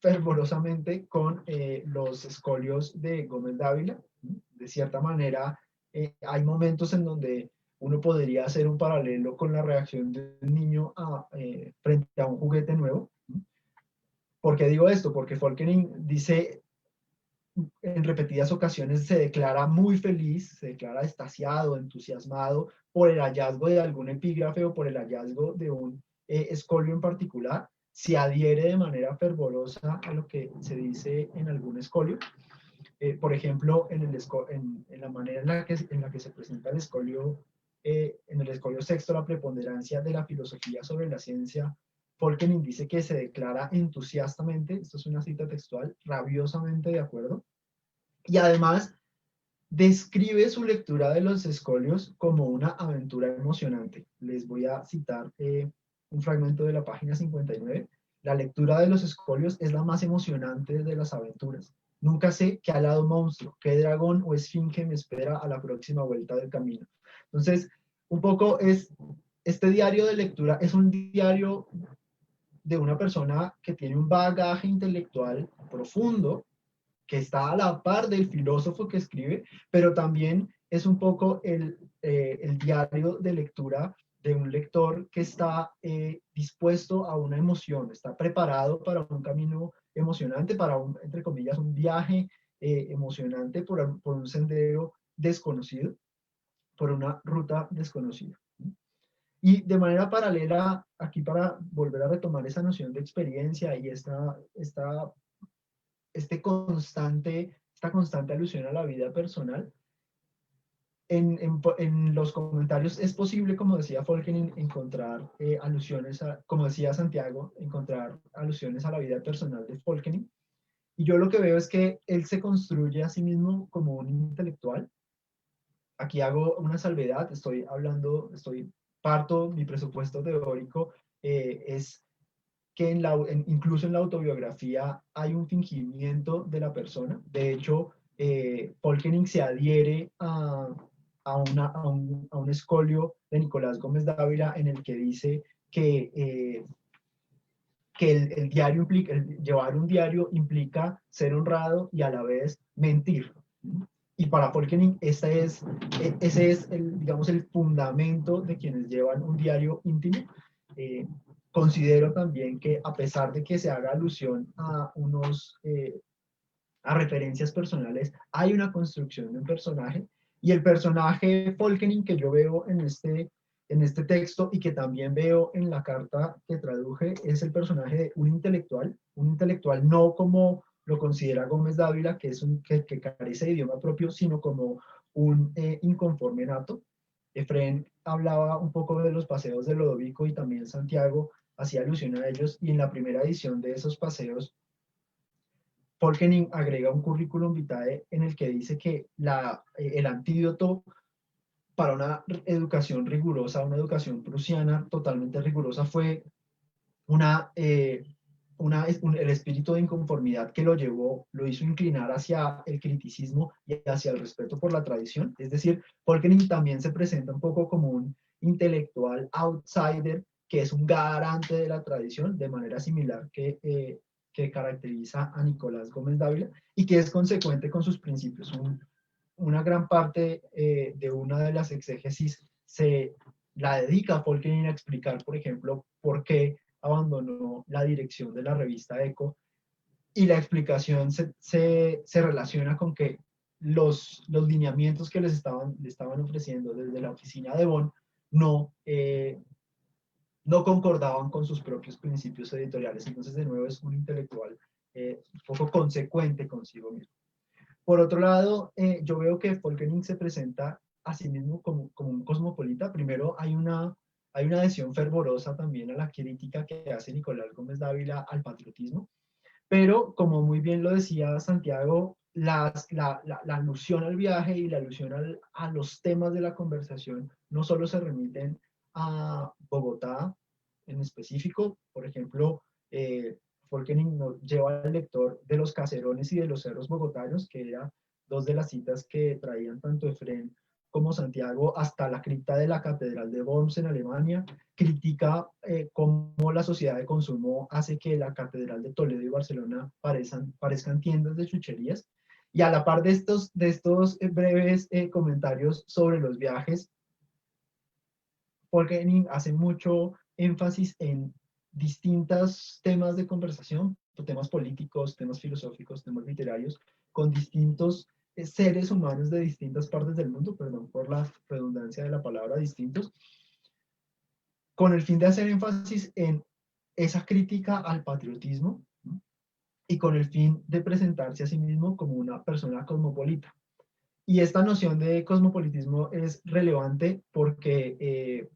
fervorosamente con los escolios de Gómez Dávila. De cierta manera, hay momentos en donde uno podría hacer un paralelo con la reacción de un niño frente a un juguete nuevo. ¿Por qué digo esto? Porque Folkening dice en repetidas ocasiones, se declara muy feliz, se declara extasiado, entusiasmado por el hallazgo de algún epígrafe o por el hallazgo de un escolio en particular, se adhiere de manera fervorosa a lo que se dice en algún escolio. Por ejemplo, en la manera en la que se presenta el escolio, en el escolio sexto, la preponderancia de la filosofía sobre la ciencia, Folkening dice que se declara entusiastamente, esto es una cita textual, rabiosamente de acuerdo, y además describe su lectura de los escolios como una aventura emocionante. Les voy a citar un fragmento de la página 59. La lectura de los escolios es la más emocionante de las aventuras. Nunca sé qué alado monstruo, qué dragón o esfinge me espera a la próxima vuelta del camino. Entonces, un poco este diario de lectura es un diario de una persona que tiene un bagaje intelectual profundo, que está a la par del filósofo que escribe, pero también es un poco el diario de lectura de un lector que está dispuesto a una emoción, está preparado para un camino emocionante, para un, entre comillas, un viaje emocionante por un sendero desconocido, por una ruta desconocida. Y de manera paralela, aquí para volver a retomar esa noción de experiencia y esta constante alusión a la vida personal, en los comentarios es posible, como decía Folkening, encontrar alusiones, como decía Santiago, encontrar alusiones a la vida personal de Folkening. Y yo lo que veo es que él se construye a sí mismo como un intelectual. Aquí hago una salvedad, parto, mi presupuesto teórico es que incluso en la autobiografía hay un fingimiento de la persona. De hecho, Folkening se adhiere a un escolio de Nicolás Gómez Dávila en el que dice que el diario implica, llevar un diario implica ser honrado y a la vez mentir. Y para Folkening ese es digamos, el fundamento de quienes llevan un diario íntimo. Considero también que a pesar de que se haga alusión a a referencias personales, hay una construcción de un personaje, y el personaje Folkening que yo veo en este texto y que también veo en la carta que traduje es el personaje de un intelectual no como lo considera Gómez Dávila, que que carece de idioma propio, sino como un inconforme nato. Efrén hablaba un poco de los paseos de Lodovico y también Santiago hacía alusión a ellos, y en la primera edición de esos paseos Folkening agrega un currículum vitae en el que dice que el antídoto para una educación rigurosa, una educación prusiana totalmente rigurosa, fue el espíritu de inconformidad que lo hizo inclinar hacia el criticismo y hacia el respeto por la tradición. Es decir, Folkening también se presenta un poco como un intelectual outsider que es un garante de la tradición, de manera similar que caracteriza a Nicolás Gómez Dávila, y que es consecuente con sus principios. Una gran parte de una de las exégesis se la dedica a Folkening a explicar, por ejemplo, por qué abandonó la dirección de la revista Eco, y la explicación se relaciona con que los lineamientos que le estaban ofreciendo desde la oficina de Bonn no concordaban con sus propios principios editoriales. Entonces, de nuevo, es un intelectual un poco consecuente consigo mismo. Por otro lado, yo veo que Folkening se presenta a sí mismo como un cosmopolita. Primero, hay una adhesión fervorosa también a la crítica que hace Nicolás Gómez Dávila al patriotismo, pero como muy bien lo decía Santiago, la alusión al viaje y la alusión a los temas de la conversación no solo se remiten a Bogotá en específico. Por ejemplo, Folkening nos lleva al lector de los caserones y de los cerros bogotanos, que eran dos de las citas que traían tanto Efrén como Santiago, hasta la cripta de la Catedral de Worms en Alemania. Critica cómo la sociedad de consumo hace que la Catedral de Toledo y Barcelona parezcan tiendas de chucherías. Y a la par de estos breves comentarios sobre los viajes, Folkening hace mucho énfasis en distintos temas de conversación, temas políticos, temas filosóficos, temas literarios, con distintos seres humanos de distintas partes del mundo, perdón por la redundancia de la palabra distintos, con el fin de hacer énfasis en esa crítica al patriotismo, ¿no? Y con el fin de presentarse a sí mismo como una persona cosmopolita. Y esta noción de cosmopolitismo es relevante porque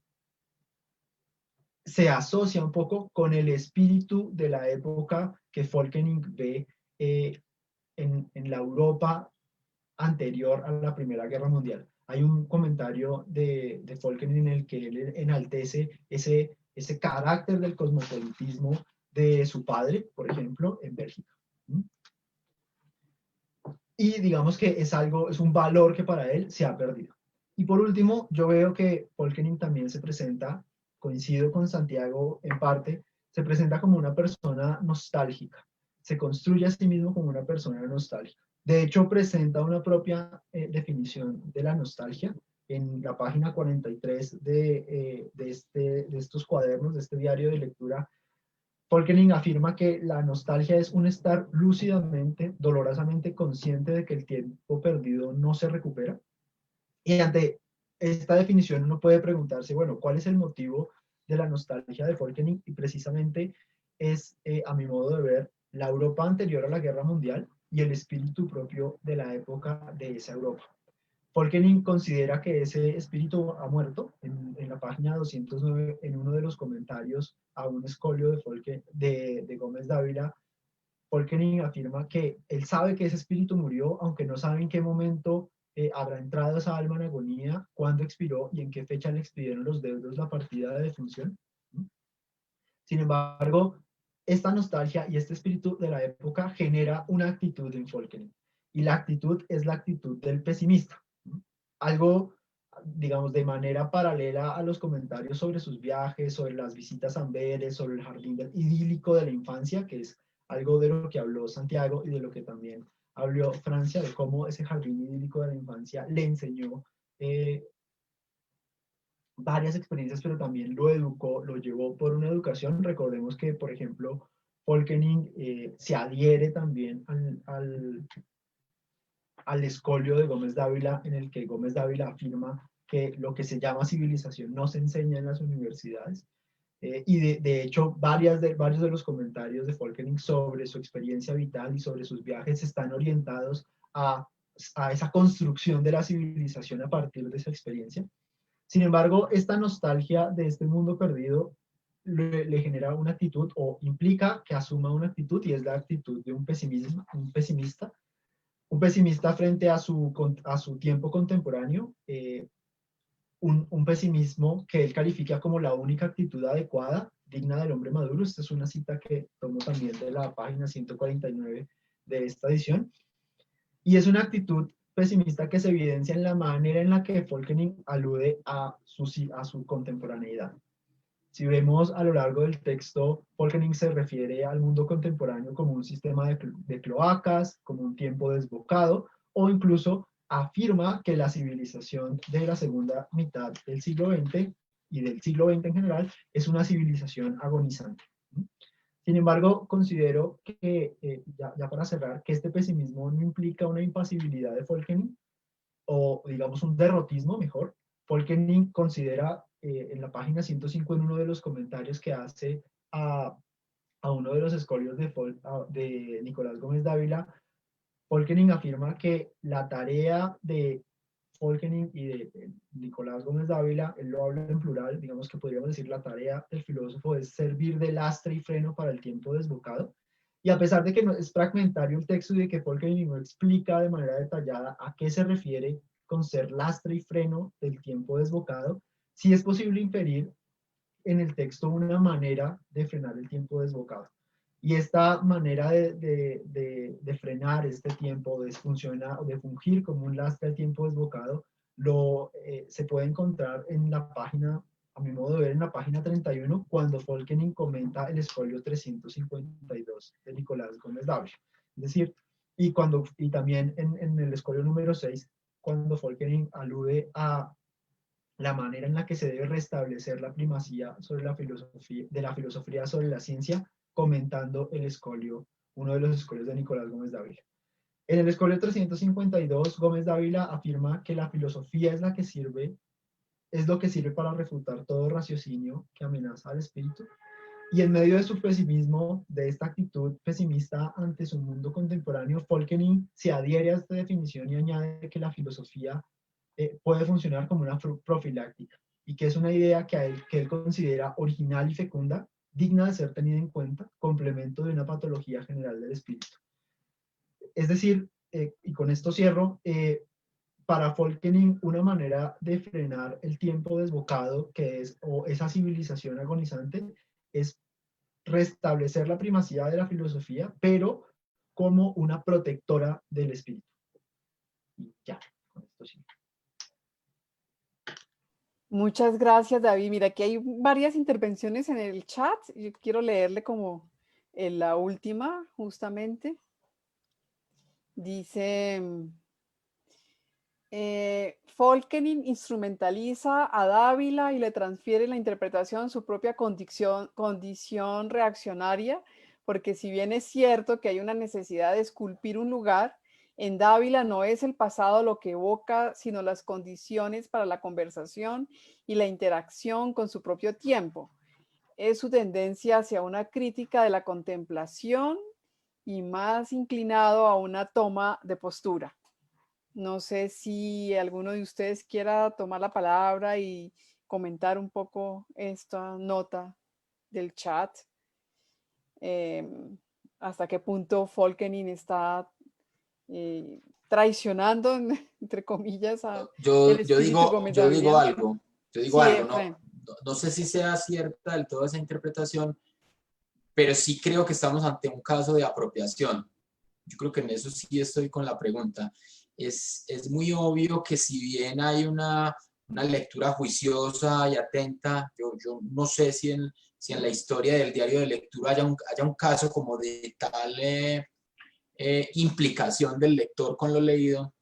se asocia un poco con el espíritu de la época que Folkening ve en la Europa anterior a la Primera Guerra Mundial. Hay un comentario de Folkening en el que él enaltece ese carácter del cosmopolitismo de su padre, por ejemplo, en Bélgica. Y digamos que es un valor que para él se ha perdido. Y por último, yo veo que Folkening también se presenta, coincido con Santiago en parte, se presenta como una persona nostálgica, se construye a sí mismo como una persona nostálgica. De hecho, presenta una propia definición de la nostalgia en la página 43 de estos cuadernos, de este diario de lectura. Folkening afirma que la nostalgia es un estar lúcidamente, dolorosamente consciente de que el tiempo perdido no se recupera. Y ante esta definición uno puede preguntarse, bueno, ¿cuál es el motivo de la nostalgia de Folkening? Y precisamente es, a mi modo de ver, la Europa anterior a la Guerra Mundial y el espíritu propio de la época de esa Europa. Folkening considera que ese espíritu ha muerto. En la página 209, en uno de los comentarios a un escolio de Gómez Dávila, Folkening afirma que él sabe que ese espíritu murió, aunque no sabe en qué momento habrá entrado esa alma en agonía, cuándo expiró y en qué fecha le expidieron los deudos la partida de defunción. Sin embargo, esta nostalgia y este espíritu de la época genera una actitud en Folkening. Y la actitud es la actitud del pesimista. Algo, digamos, de manera paralela a los comentarios sobre sus viajes, sobre las visitas a Amberes, sobre el jardín idílico de la infancia, que es algo de lo que habló Santiago y de lo que también habló Francia, de cómo ese jardín idílico de la infancia le enseñó varias experiencias, pero también lo educó, lo llevó por una educación. Recordemos que, por ejemplo, Folkening se adhiere también al escolio de Gómez Dávila, en el que Gómez Dávila afirma que lo que se llama civilización no se enseña en las universidades. Y de hecho, varios de los comentarios de Folkening sobre su experiencia vital y sobre sus viajes están orientados a esa construcción de la civilización a partir de esa experiencia. Sin embargo, esta nostalgia de este mundo perdido le genera una actitud, o implica que asuma una actitud, y es la actitud de un pesimista frente a su tiempo contemporáneo, un pesimismo que él califica como la única actitud adecuada, digna del hombre maduro. Esta es una cita que tomo también de la página 149 de esta edición. Y es una actitud pesimista que se evidencia en la manera en la que Folkening alude a su contemporaneidad. Si vemos a lo largo del texto, Folkening se refiere al mundo contemporáneo como un sistema de cloacas, como un tiempo desbocado, o incluso afirma que la civilización de la segunda mitad del siglo XX y del siglo XX en general es una civilización agonizante. Sin embargo, considero que, ya para cerrar, que este pesimismo no implica una impasibilidad de Folkening, o digamos un derrotismo mejor. Folkening considera en la página 105, en uno de los comentarios que hace a uno de los escolios de Nicolás Gómez Dávila, Folkening afirma que la tarea de Folkening y de Nicolás Gómez Dávila, él lo habla en plural, digamos que podríamos decir la tarea del filósofo es servir de lastre y freno para el tiempo desbocado. Y a pesar de que no es fragmentario el texto y de que Folkening no explica de manera detallada a qué se refiere con ser lastre y freno del tiempo desbocado, sí es posible inferir en el texto una manera de frenar el tiempo desbocado. Y esta manera de frenar este tiempo, de fungir como un lastre al tiempo desbocado, se puede encontrar en la página, a mi modo de ver, en la página 31, cuando Folkening comenta el escolio 352 de Nicolás Gómez Dávila. Es decir, y también en el escolio número 6, cuando Folkening alude a la manera en la que se debe restablecer la primacía sobre de la filosofía sobre la ciencia, comentando el escolio, uno de los escolios de Nicolás Gómez Dávila. En el escolio 352, Gómez Dávila afirma que la filosofía es lo que sirve para refutar todo raciocinio que amenaza al espíritu. Y en medio de su pesimismo, de esta actitud pesimista ante su mundo contemporáneo, Folkening se adhiere a esta definición y añade que la filosofía puede funcionar como una profiláctica, y que es una idea que él considera original y fecunda, digna de ser tenida en cuenta, complemento de una patología general del espíritu. Es decir, y con esto cierro, para Folkening una manera de frenar el tiempo desbocado, o esa civilización agonizante, es restablecer la primacía de la filosofía, pero como una protectora del espíritu. Y ya, con esto sí. Muchas gracias, David. Mira, aquí hay varias intervenciones en el chat. Yo quiero leerle como en la última, justamente. Dice, Folkening instrumentaliza a Dávila y le transfiere la interpretación su propia condición reaccionaria, porque si bien es cierto que hay una necesidad de esculpir un lugar, en Dávila no es el pasado lo que evoca, sino las condiciones para la conversación y la interacción con su propio tiempo. Es su tendencia hacia una crítica de la contemplación y más inclinado a una toma de postura. No sé si alguno de ustedes quiera tomar la palabra y comentar un poco esta nota del chat. Hasta qué punto Folkening está traicionando, entre comillas, el espíritu yo digo gomezdaviano. algo, Sí, no sé si sea cierta del todo esa interpretación, pero sí creo que estamos ante un caso de apropiación. Yo creo que en eso sí estoy con la pregunta. Es muy obvio que si bien hay una lectura juiciosa y atenta, yo no sé si en la historia del diario de lectura haya un caso como de tal implicación del lector con lo leído.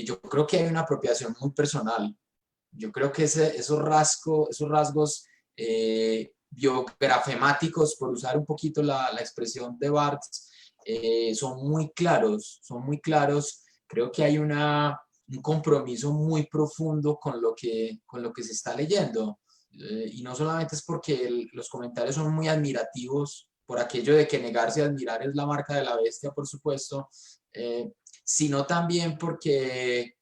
Yo creo que hay una apropiación muy personal. Yo creo que esos rasgos biografemáticos, por usar un poquito la expresión de Barthes, son muy claros, son muy claros. Creo que hay un compromiso muy profundo con lo que se está leyendo. Y no solamente es porque los comentarios son muy admirativos, por aquello de que negarse a admirar es la marca de la bestia, por supuesto, sino también porque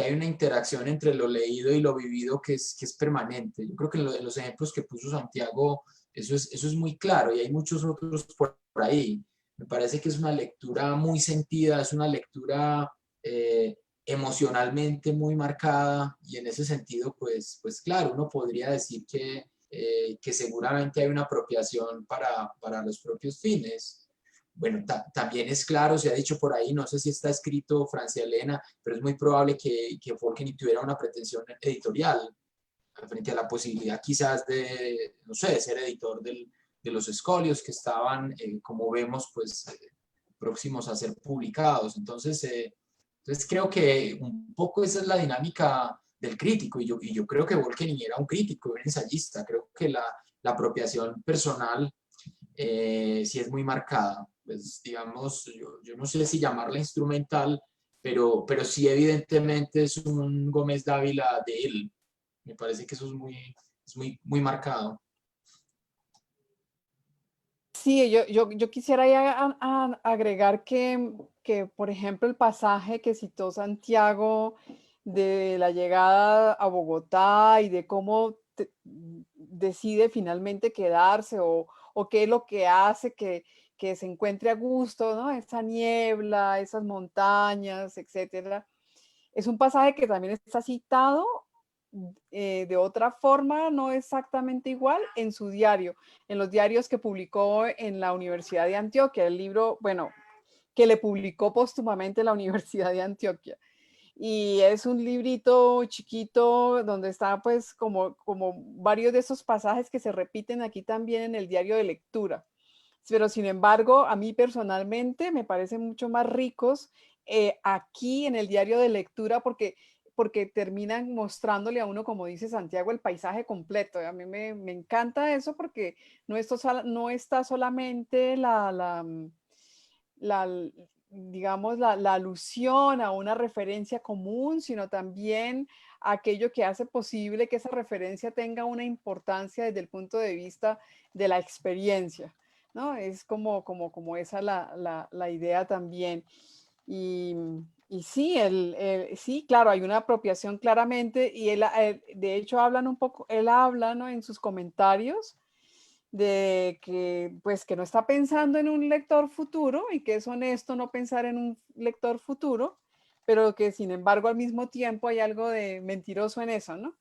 hay una interacción entre lo leído y lo vivido que es permanente. Yo creo que en los ejemplos que puso Santiago, eso es muy claro y hay muchos otros por ahí. Me parece que es una lectura muy sentida, es una lectura emocionalmente muy marcada y en ese sentido, pues claro, uno podría decir que seguramente hay una apropiación para los propios fines. Bueno, también es claro, se ha dicho por ahí, no sé si está escrito Francia Elena, pero es muy probable que Folkeni tuviera una pretensión editorial frente a la posibilidad quizás de, no sé, ser editor de los escolios que estaban, como vemos, pues próximos a ser publicados. Entonces creo que un poco esa es la dinámica del crítico y yo creo que Volkeny era un crítico, un ensayista. Creo que la apropiación personal sí es muy marcada. Pues digamos, yo no sé si llamarla instrumental, pero sí evidentemente es un Gómez Dávila de él. Me parece que eso muy marcado. Sí, yo quisiera ahí agregar que, por ejemplo, el pasaje que citó Santiago de la llegada a Bogotá y de cómo decide finalmente quedarse o qué es lo que hace que se encuentre a gusto, ¿no? Esa niebla, esas montañas, etcétera. Es un pasaje que también está citado de otra forma, no exactamente igual, en su diario, en los diarios que publicó en la Universidad de Antioquia, el libro, bueno, que le publicó póstumamente la Universidad de Antioquia. Y es un librito chiquito donde está pues como varios de esos pasajes que se repiten aquí también en el diario de lectura. Pero sin embargo, a mí personalmente me parecen mucho más ricos aquí en el diario de lectura porque terminan mostrándole a uno, como dice Santiago, el paisaje completo. A mí me encanta eso porque no está solamente la, digamos, la alusión a una referencia común, sino también aquello que hace posible que esa referencia tenga una importancia desde el punto de vista de la experiencia, ¿no? Es como esa la idea también. Y, y sí, sí, claro, hay una apropiación claramente y él, de hecho, él habla, ¿no? En sus comentarios de que, pues, que no está pensando en un lector futuro y que es honesto no pensar en un lector futuro, pero que sin embargo al mismo tiempo hay algo de mentiroso en eso, ¿no?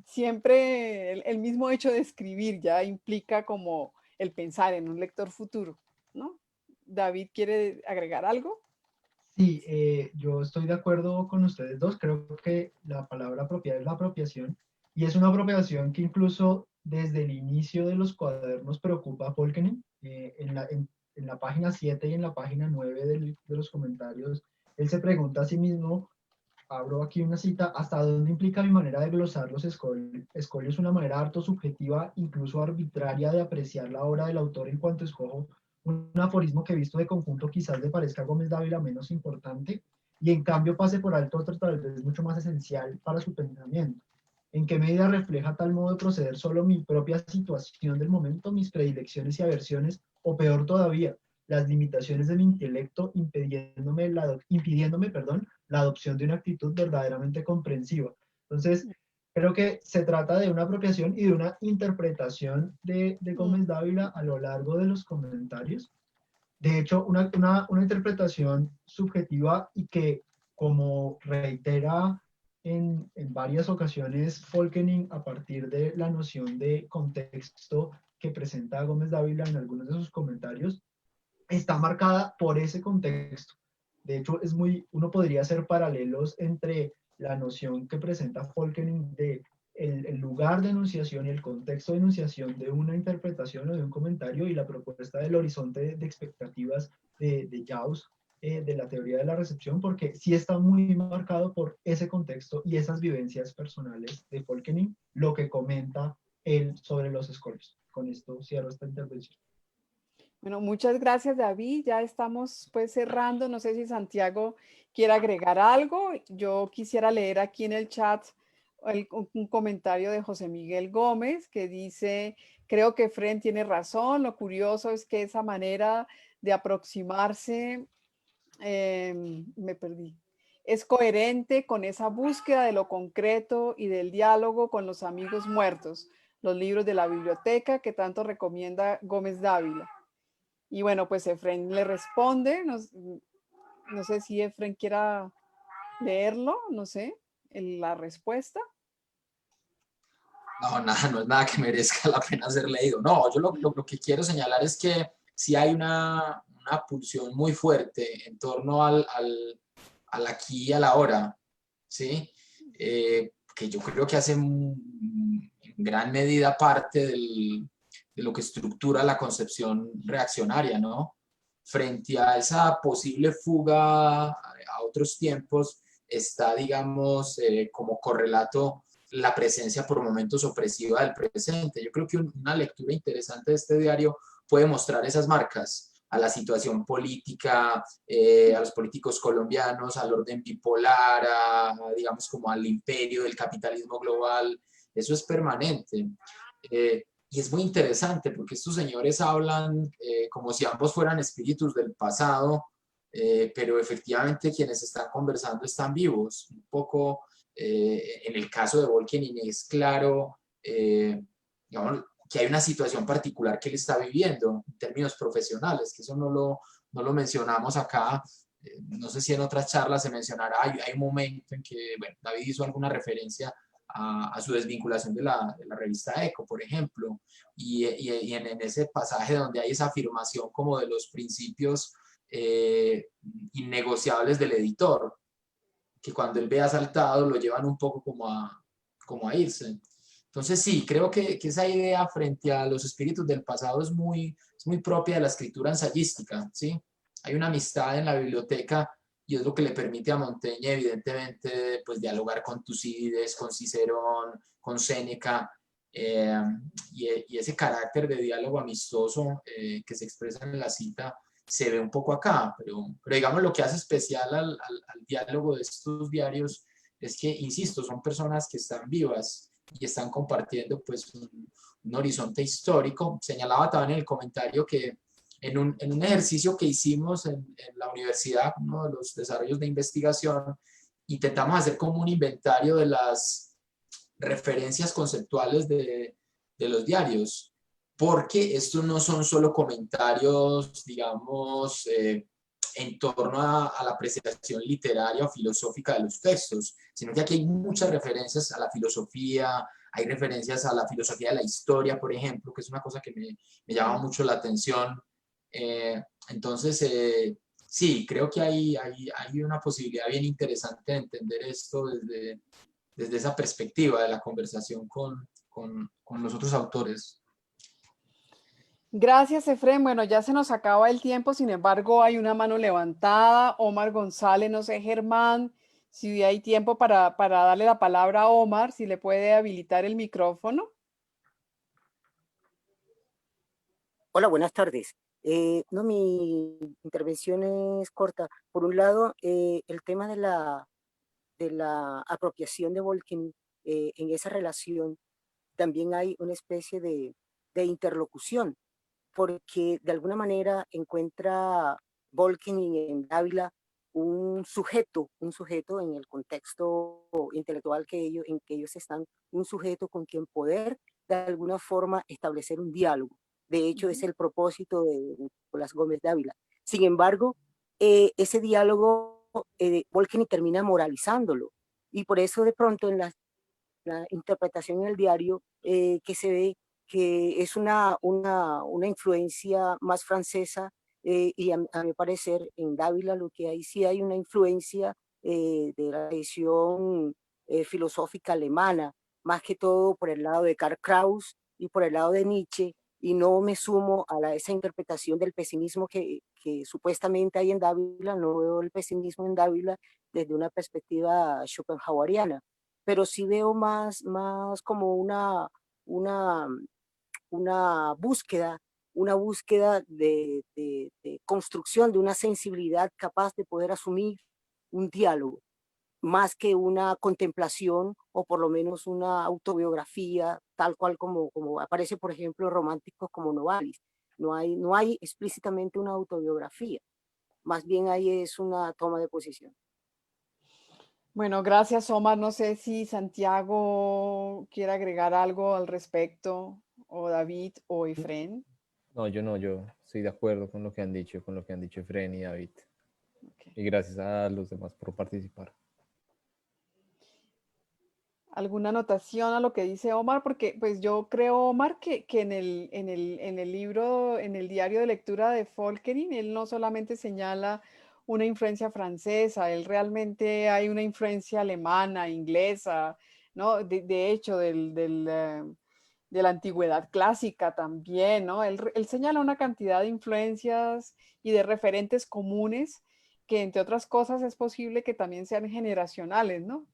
Siempre el mismo hecho de escribir ya implica como el pensar en un lector futuro, ¿no? David, ¿quiere agregar algo? Sí, yo estoy de acuerdo con ustedes dos. Creo que la palabra apropiar es la apropiación y es una apropiación que incluso desde el inicio de los cuadernos preocupa a Folkeny. En la página 7 y en la página 9 de los comentarios, él se pregunta a sí mismo, abro aquí una cita, ¿hasta dónde implica mi manera de glosar los escolios una manera harto subjetiva, incluso arbitraria, de apreciar la obra del autor en cuanto escojo un aforismo que visto de conjunto quizás le parezca a Gómez Dávila menos importante y en cambio pase por alto otro tal vez mucho más esencial para su pensamiento? ¿En qué medida refleja tal modo de proceder solo mi propia situación del momento, mis predilecciones y aversiones, o peor todavía, las limitaciones de mi intelecto impidiéndome, perdón, la adopción de una actitud verdaderamente comprensiva? Entonces, creo que se trata de una apropiación y de una interpretación de Gómez Dávila a lo largo de los comentarios. De hecho, una interpretación subjetiva y que, como reitera en varias ocasiones Folkening a partir de la noción de contexto que presenta Gómez Dávila en algunos de sus comentarios está marcada por ese contexto. De hecho, uno podría hacer paralelos entre la noción que presenta Folkening de el lugar de enunciación y el contexto de enunciación de una interpretación o de un comentario y la propuesta del horizonte de expectativas de Jaws, de la teoría de la recepción, porque sí está muy marcado por ese contexto y esas vivencias personales de Folkening, lo que comenta él sobre los escollos. Con esto cierro esta intervención. Bueno, muchas gracias, David. Ya estamos pues cerrando. No sé si Santiago quiere agregar algo. Yo quisiera leer aquí en el chat un comentario de José Miguel Gómez que dice, creo que Fren tiene razón. Lo curioso es que esa manera de aproximarse, me perdí, es coherente con esa búsqueda de lo concreto y del diálogo con los amigos muertos, los libros de la biblioteca que tanto recomienda Gómez Dávila. Y bueno, pues Efren le responde, no sé si Efren quiera leerlo, no sé, la respuesta. No, nada, no es nada que merezca la pena ser leído. No, yo lo que quiero señalar es que sí hay una pulsión muy fuerte en torno al aquí y a la hora, ¿sí? Que yo creo que hace en gran medida parte de lo que estructura la concepción reaccionaria, ¿no? Frente a esa posible fuga a otros tiempos, está, digamos, como correlato la presencia por momentos opresiva del presente. Yo creo que una lectura interesante de este diario puede mostrar esas marcas a la situación política, a los políticos colombianos, al orden bipolar, digamos como al imperio del capitalismo global. Eso es permanente. Y es muy interesante porque estos señores hablan como si ambos fueran espíritus del pasado, pero efectivamente quienes están conversando están vivos. Un poco en el caso de Volkening es claro, digamos, que hay una situación particular que él está viviendo en términos profesionales, que eso no lo mencionamos acá. No sé si en otras charlas se mencionará, hay un momento en que, bueno, David hizo alguna referencia a su desvinculación de la revista Eco, por ejemplo, y en ese pasaje donde hay esa afirmación como de los principios innegociables del editor, que cuando él ve asaltado lo llevan un poco como a irse. Entonces sí, creo que esa idea frente a los espíritus del pasado es muy propia de la escritura ensayística, ¿sí? Hay una amistad en la biblioteca y es lo que le permite a Montaigne, evidentemente, pues dialogar con Tucídides, con Cicerón, con Séneca, y ese carácter de diálogo amistoso que se expresa en la cita se ve un poco acá, pero digamos lo que hace especial al diálogo de estos diarios es que, insisto, son personas que están vivas y están compartiendo pues un horizonte histórico. Señalaba también en el comentario que en un ejercicio que hicimos en la universidad, uno de los desarrollos de investigación, intentamos hacer como un inventario de las referencias conceptuales de los diarios, porque estos no son solo comentarios, digamos, en torno a la apreciación literaria o filosófica de los textos, sino que aquí hay muchas referencias a la filosofía, hay referencias a la filosofía de la historia, por ejemplo, que es una cosa que me llama mucho la atención. Entonces, sí, creo que hay una posibilidad bien interesante de entender esto desde esa perspectiva de la conversación con los otros autores. Gracias, Efren. Bueno, ya se nos acaba el tiempo, sin embargo, hay una mano levantada. Omar González, no sé, Germán, si hay tiempo para darle la palabra a Omar, si le puede habilitar el micrófono. Hola, buenas tardes. No, mi intervención es corta. Por un lado, el tema de la apropiación de Volkin, en esa relación también hay una especie de interlocución, porque de alguna manera encuentra Volkin en Dávila un sujeto en el contexto intelectual en que ellos están, un sujeto con quien poder de alguna forma establecer un diálogo. De hecho, es el propósito de Nicolás Gómez Dávila. Sin embargo, ese diálogo, Volkin termina moralizándolo. Y por eso de pronto en la interpretación en el diario, que se ve que es una influencia más francesa, y a mi parecer en Dávila lo que hay sí hay una influencia de la tradición filosófica alemana, más que todo por el lado de Karl Kraus y por el lado de Nietzsche, y no me sumo a esa interpretación del pesimismo que supuestamente hay en Dávila. No veo el pesimismo en Dávila desde una perspectiva schopenhaueriana, pero sí veo más como una, una una búsqueda de construcción de una sensibilidad capaz de poder asumir un diálogo, más que una contemplación o por lo menos una autobiografía, tal cual como aparece, por ejemplo, en románticos como Novalis. No hay explícitamente una autobiografía, más bien ahí es una toma de posición. Bueno, gracias, Omar. No sé si Santiago quiere agregar algo al respecto, o David o Efren. No, yo estoy de acuerdo con lo que han dicho, con lo que han dicho Efren y David. Okay. Y gracias a los demás por participar. ¿Alguna anotación a lo que dice Omar? Porque pues yo creo, Omar, que en el libro, en el diario de lectura de Folkerin, él no solamente señala una influencia francesa, él realmente hay una influencia alemana, inglesa, ¿no? De hecho, de la antigüedad clásica también, ¿no? Él señala una cantidad de influencias y de referentes comunes que, entre otras cosas, es posible que también sean generacionales, ¿no?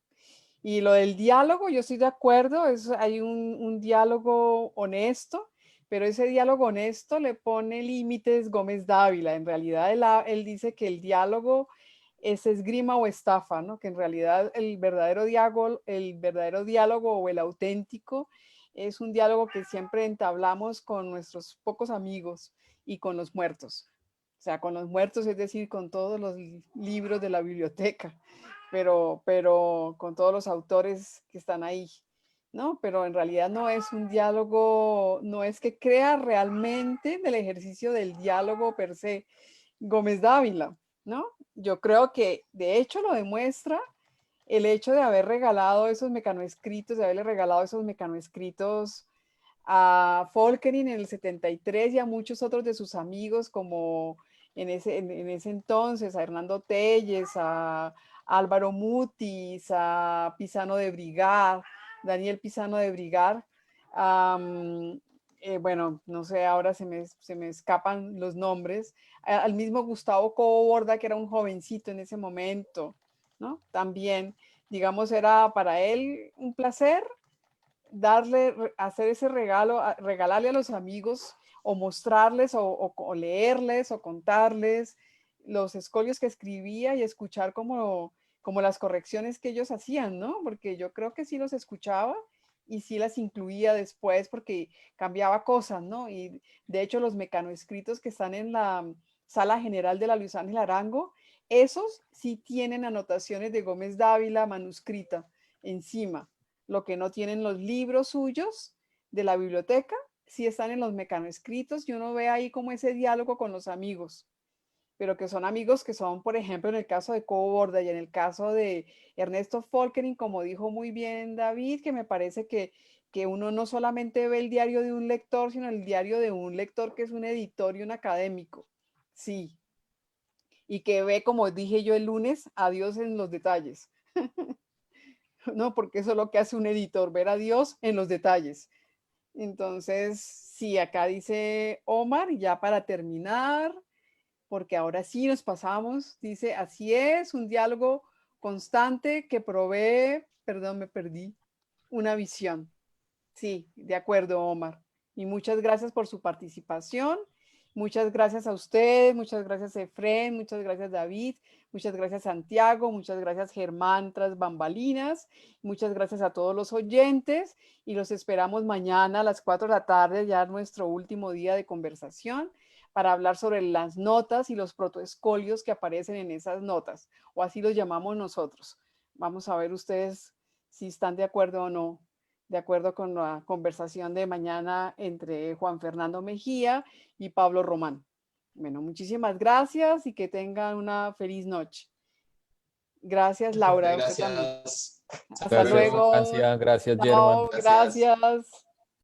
Y lo del diálogo, yo estoy de acuerdo, hay un diálogo honesto, pero ese diálogo honesto le pone límites Gómez Dávila. En realidad él dice que el diálogo es esgrima o estafa, ¿no? Que en realidad el verdadero diálogo o el auténtico es un diálogo que siempre entablamos con nuestros pocos amigos y con los muertos. O sea, con los muertos, es decir, con todos los libros de la biblioteca, pero con todos los autores que están ahí, ¿no? Pero en realidad no es un diálogo, no es que crea realmente del ejercicio del diálogo per se Gómez Dávila, ¿no? Yo creo que de hecho lo demuestra el hecho de haber regalado esos mecanoescritos, de haberle regalado esos mecanoescritos a Folkerin en el 73 y a muchos otros de sus amigos, como en ese entonces, a Hernando Telles, a Álvaro Mutis, a Pisano de Brigar, Daniel Pisano de Brigar. Bueno, no sé, ahora se me escapan los nombres. Al mismo Gustavo Cobo Borda, que era un jovencito en ese momento, ¿no? También, digamos, era para él un placer hacer ese regalo, regalarle a los amigos o mostrarles o leerles o contarles los escolios que escribía y escuchar como las correcciones que ellos hacían, ¿no? Porque yo creo que sí los escuchaba y sí las incluía después porque cambiaba cosas, ¿no? Y de hecho los mecanoescritos que están en la sala general de la Luis Ángel Arango, esos sí tienen anotaciones de Gómez Dávila manuscrita encima. Lo que no tienen los libros suyos de la biblioteca, sí están en los mecanoescritos y uno ve ahí como ese diálogo con los amigos, pero que son amigos que son, por ejemplo, en el caso de Cobo Borda y en el caso de Ernesto Folkerin, como dijo muy bien David, que me parece que uno no solamente ve el diario de un lector, sino el diario de un lector que es un editor y un académico. Sí. Y que ve, como dije yo el lunes, a Dios en los detalles. ¿No? Porque eso es lo que hace un editor, ver a Dios en los detalles. Entonces, sí, acá dice Omar, y ya para terminar, porque ahora sí nos pasamos, dice, así es, un diálogo constante que provee, perdón, me perdí, una visión. Sí, de acuerdo, Omar. Y muchas gracias por su participación. Muchas gracias a ustedes, muchas gracias Efren, muchas gracias David, muchas gracias Santiago, muchas gracias Germán tras bambalinas, muchas gracias a todos los oyentes y los esperamos mañana a las 4 de la tarde, ya nuestro último día de conversación, para hablar sobre las notas y los protoescolios que aparecen en esas notas, o así los llamamos nosotros. Vamos a ver ustedes si están de acuerdo o no, de acuerdo con la conversación de mañana entre Juan Fernando Mejía y Pablo Román. Bueno, muchísimas gracias y que tengan una feliz noche. Gracias, Laura, a usted también. Gracias. Hasta Gracias, luego. Francia. Gracias, Germán. Chao, Gracias. gracias.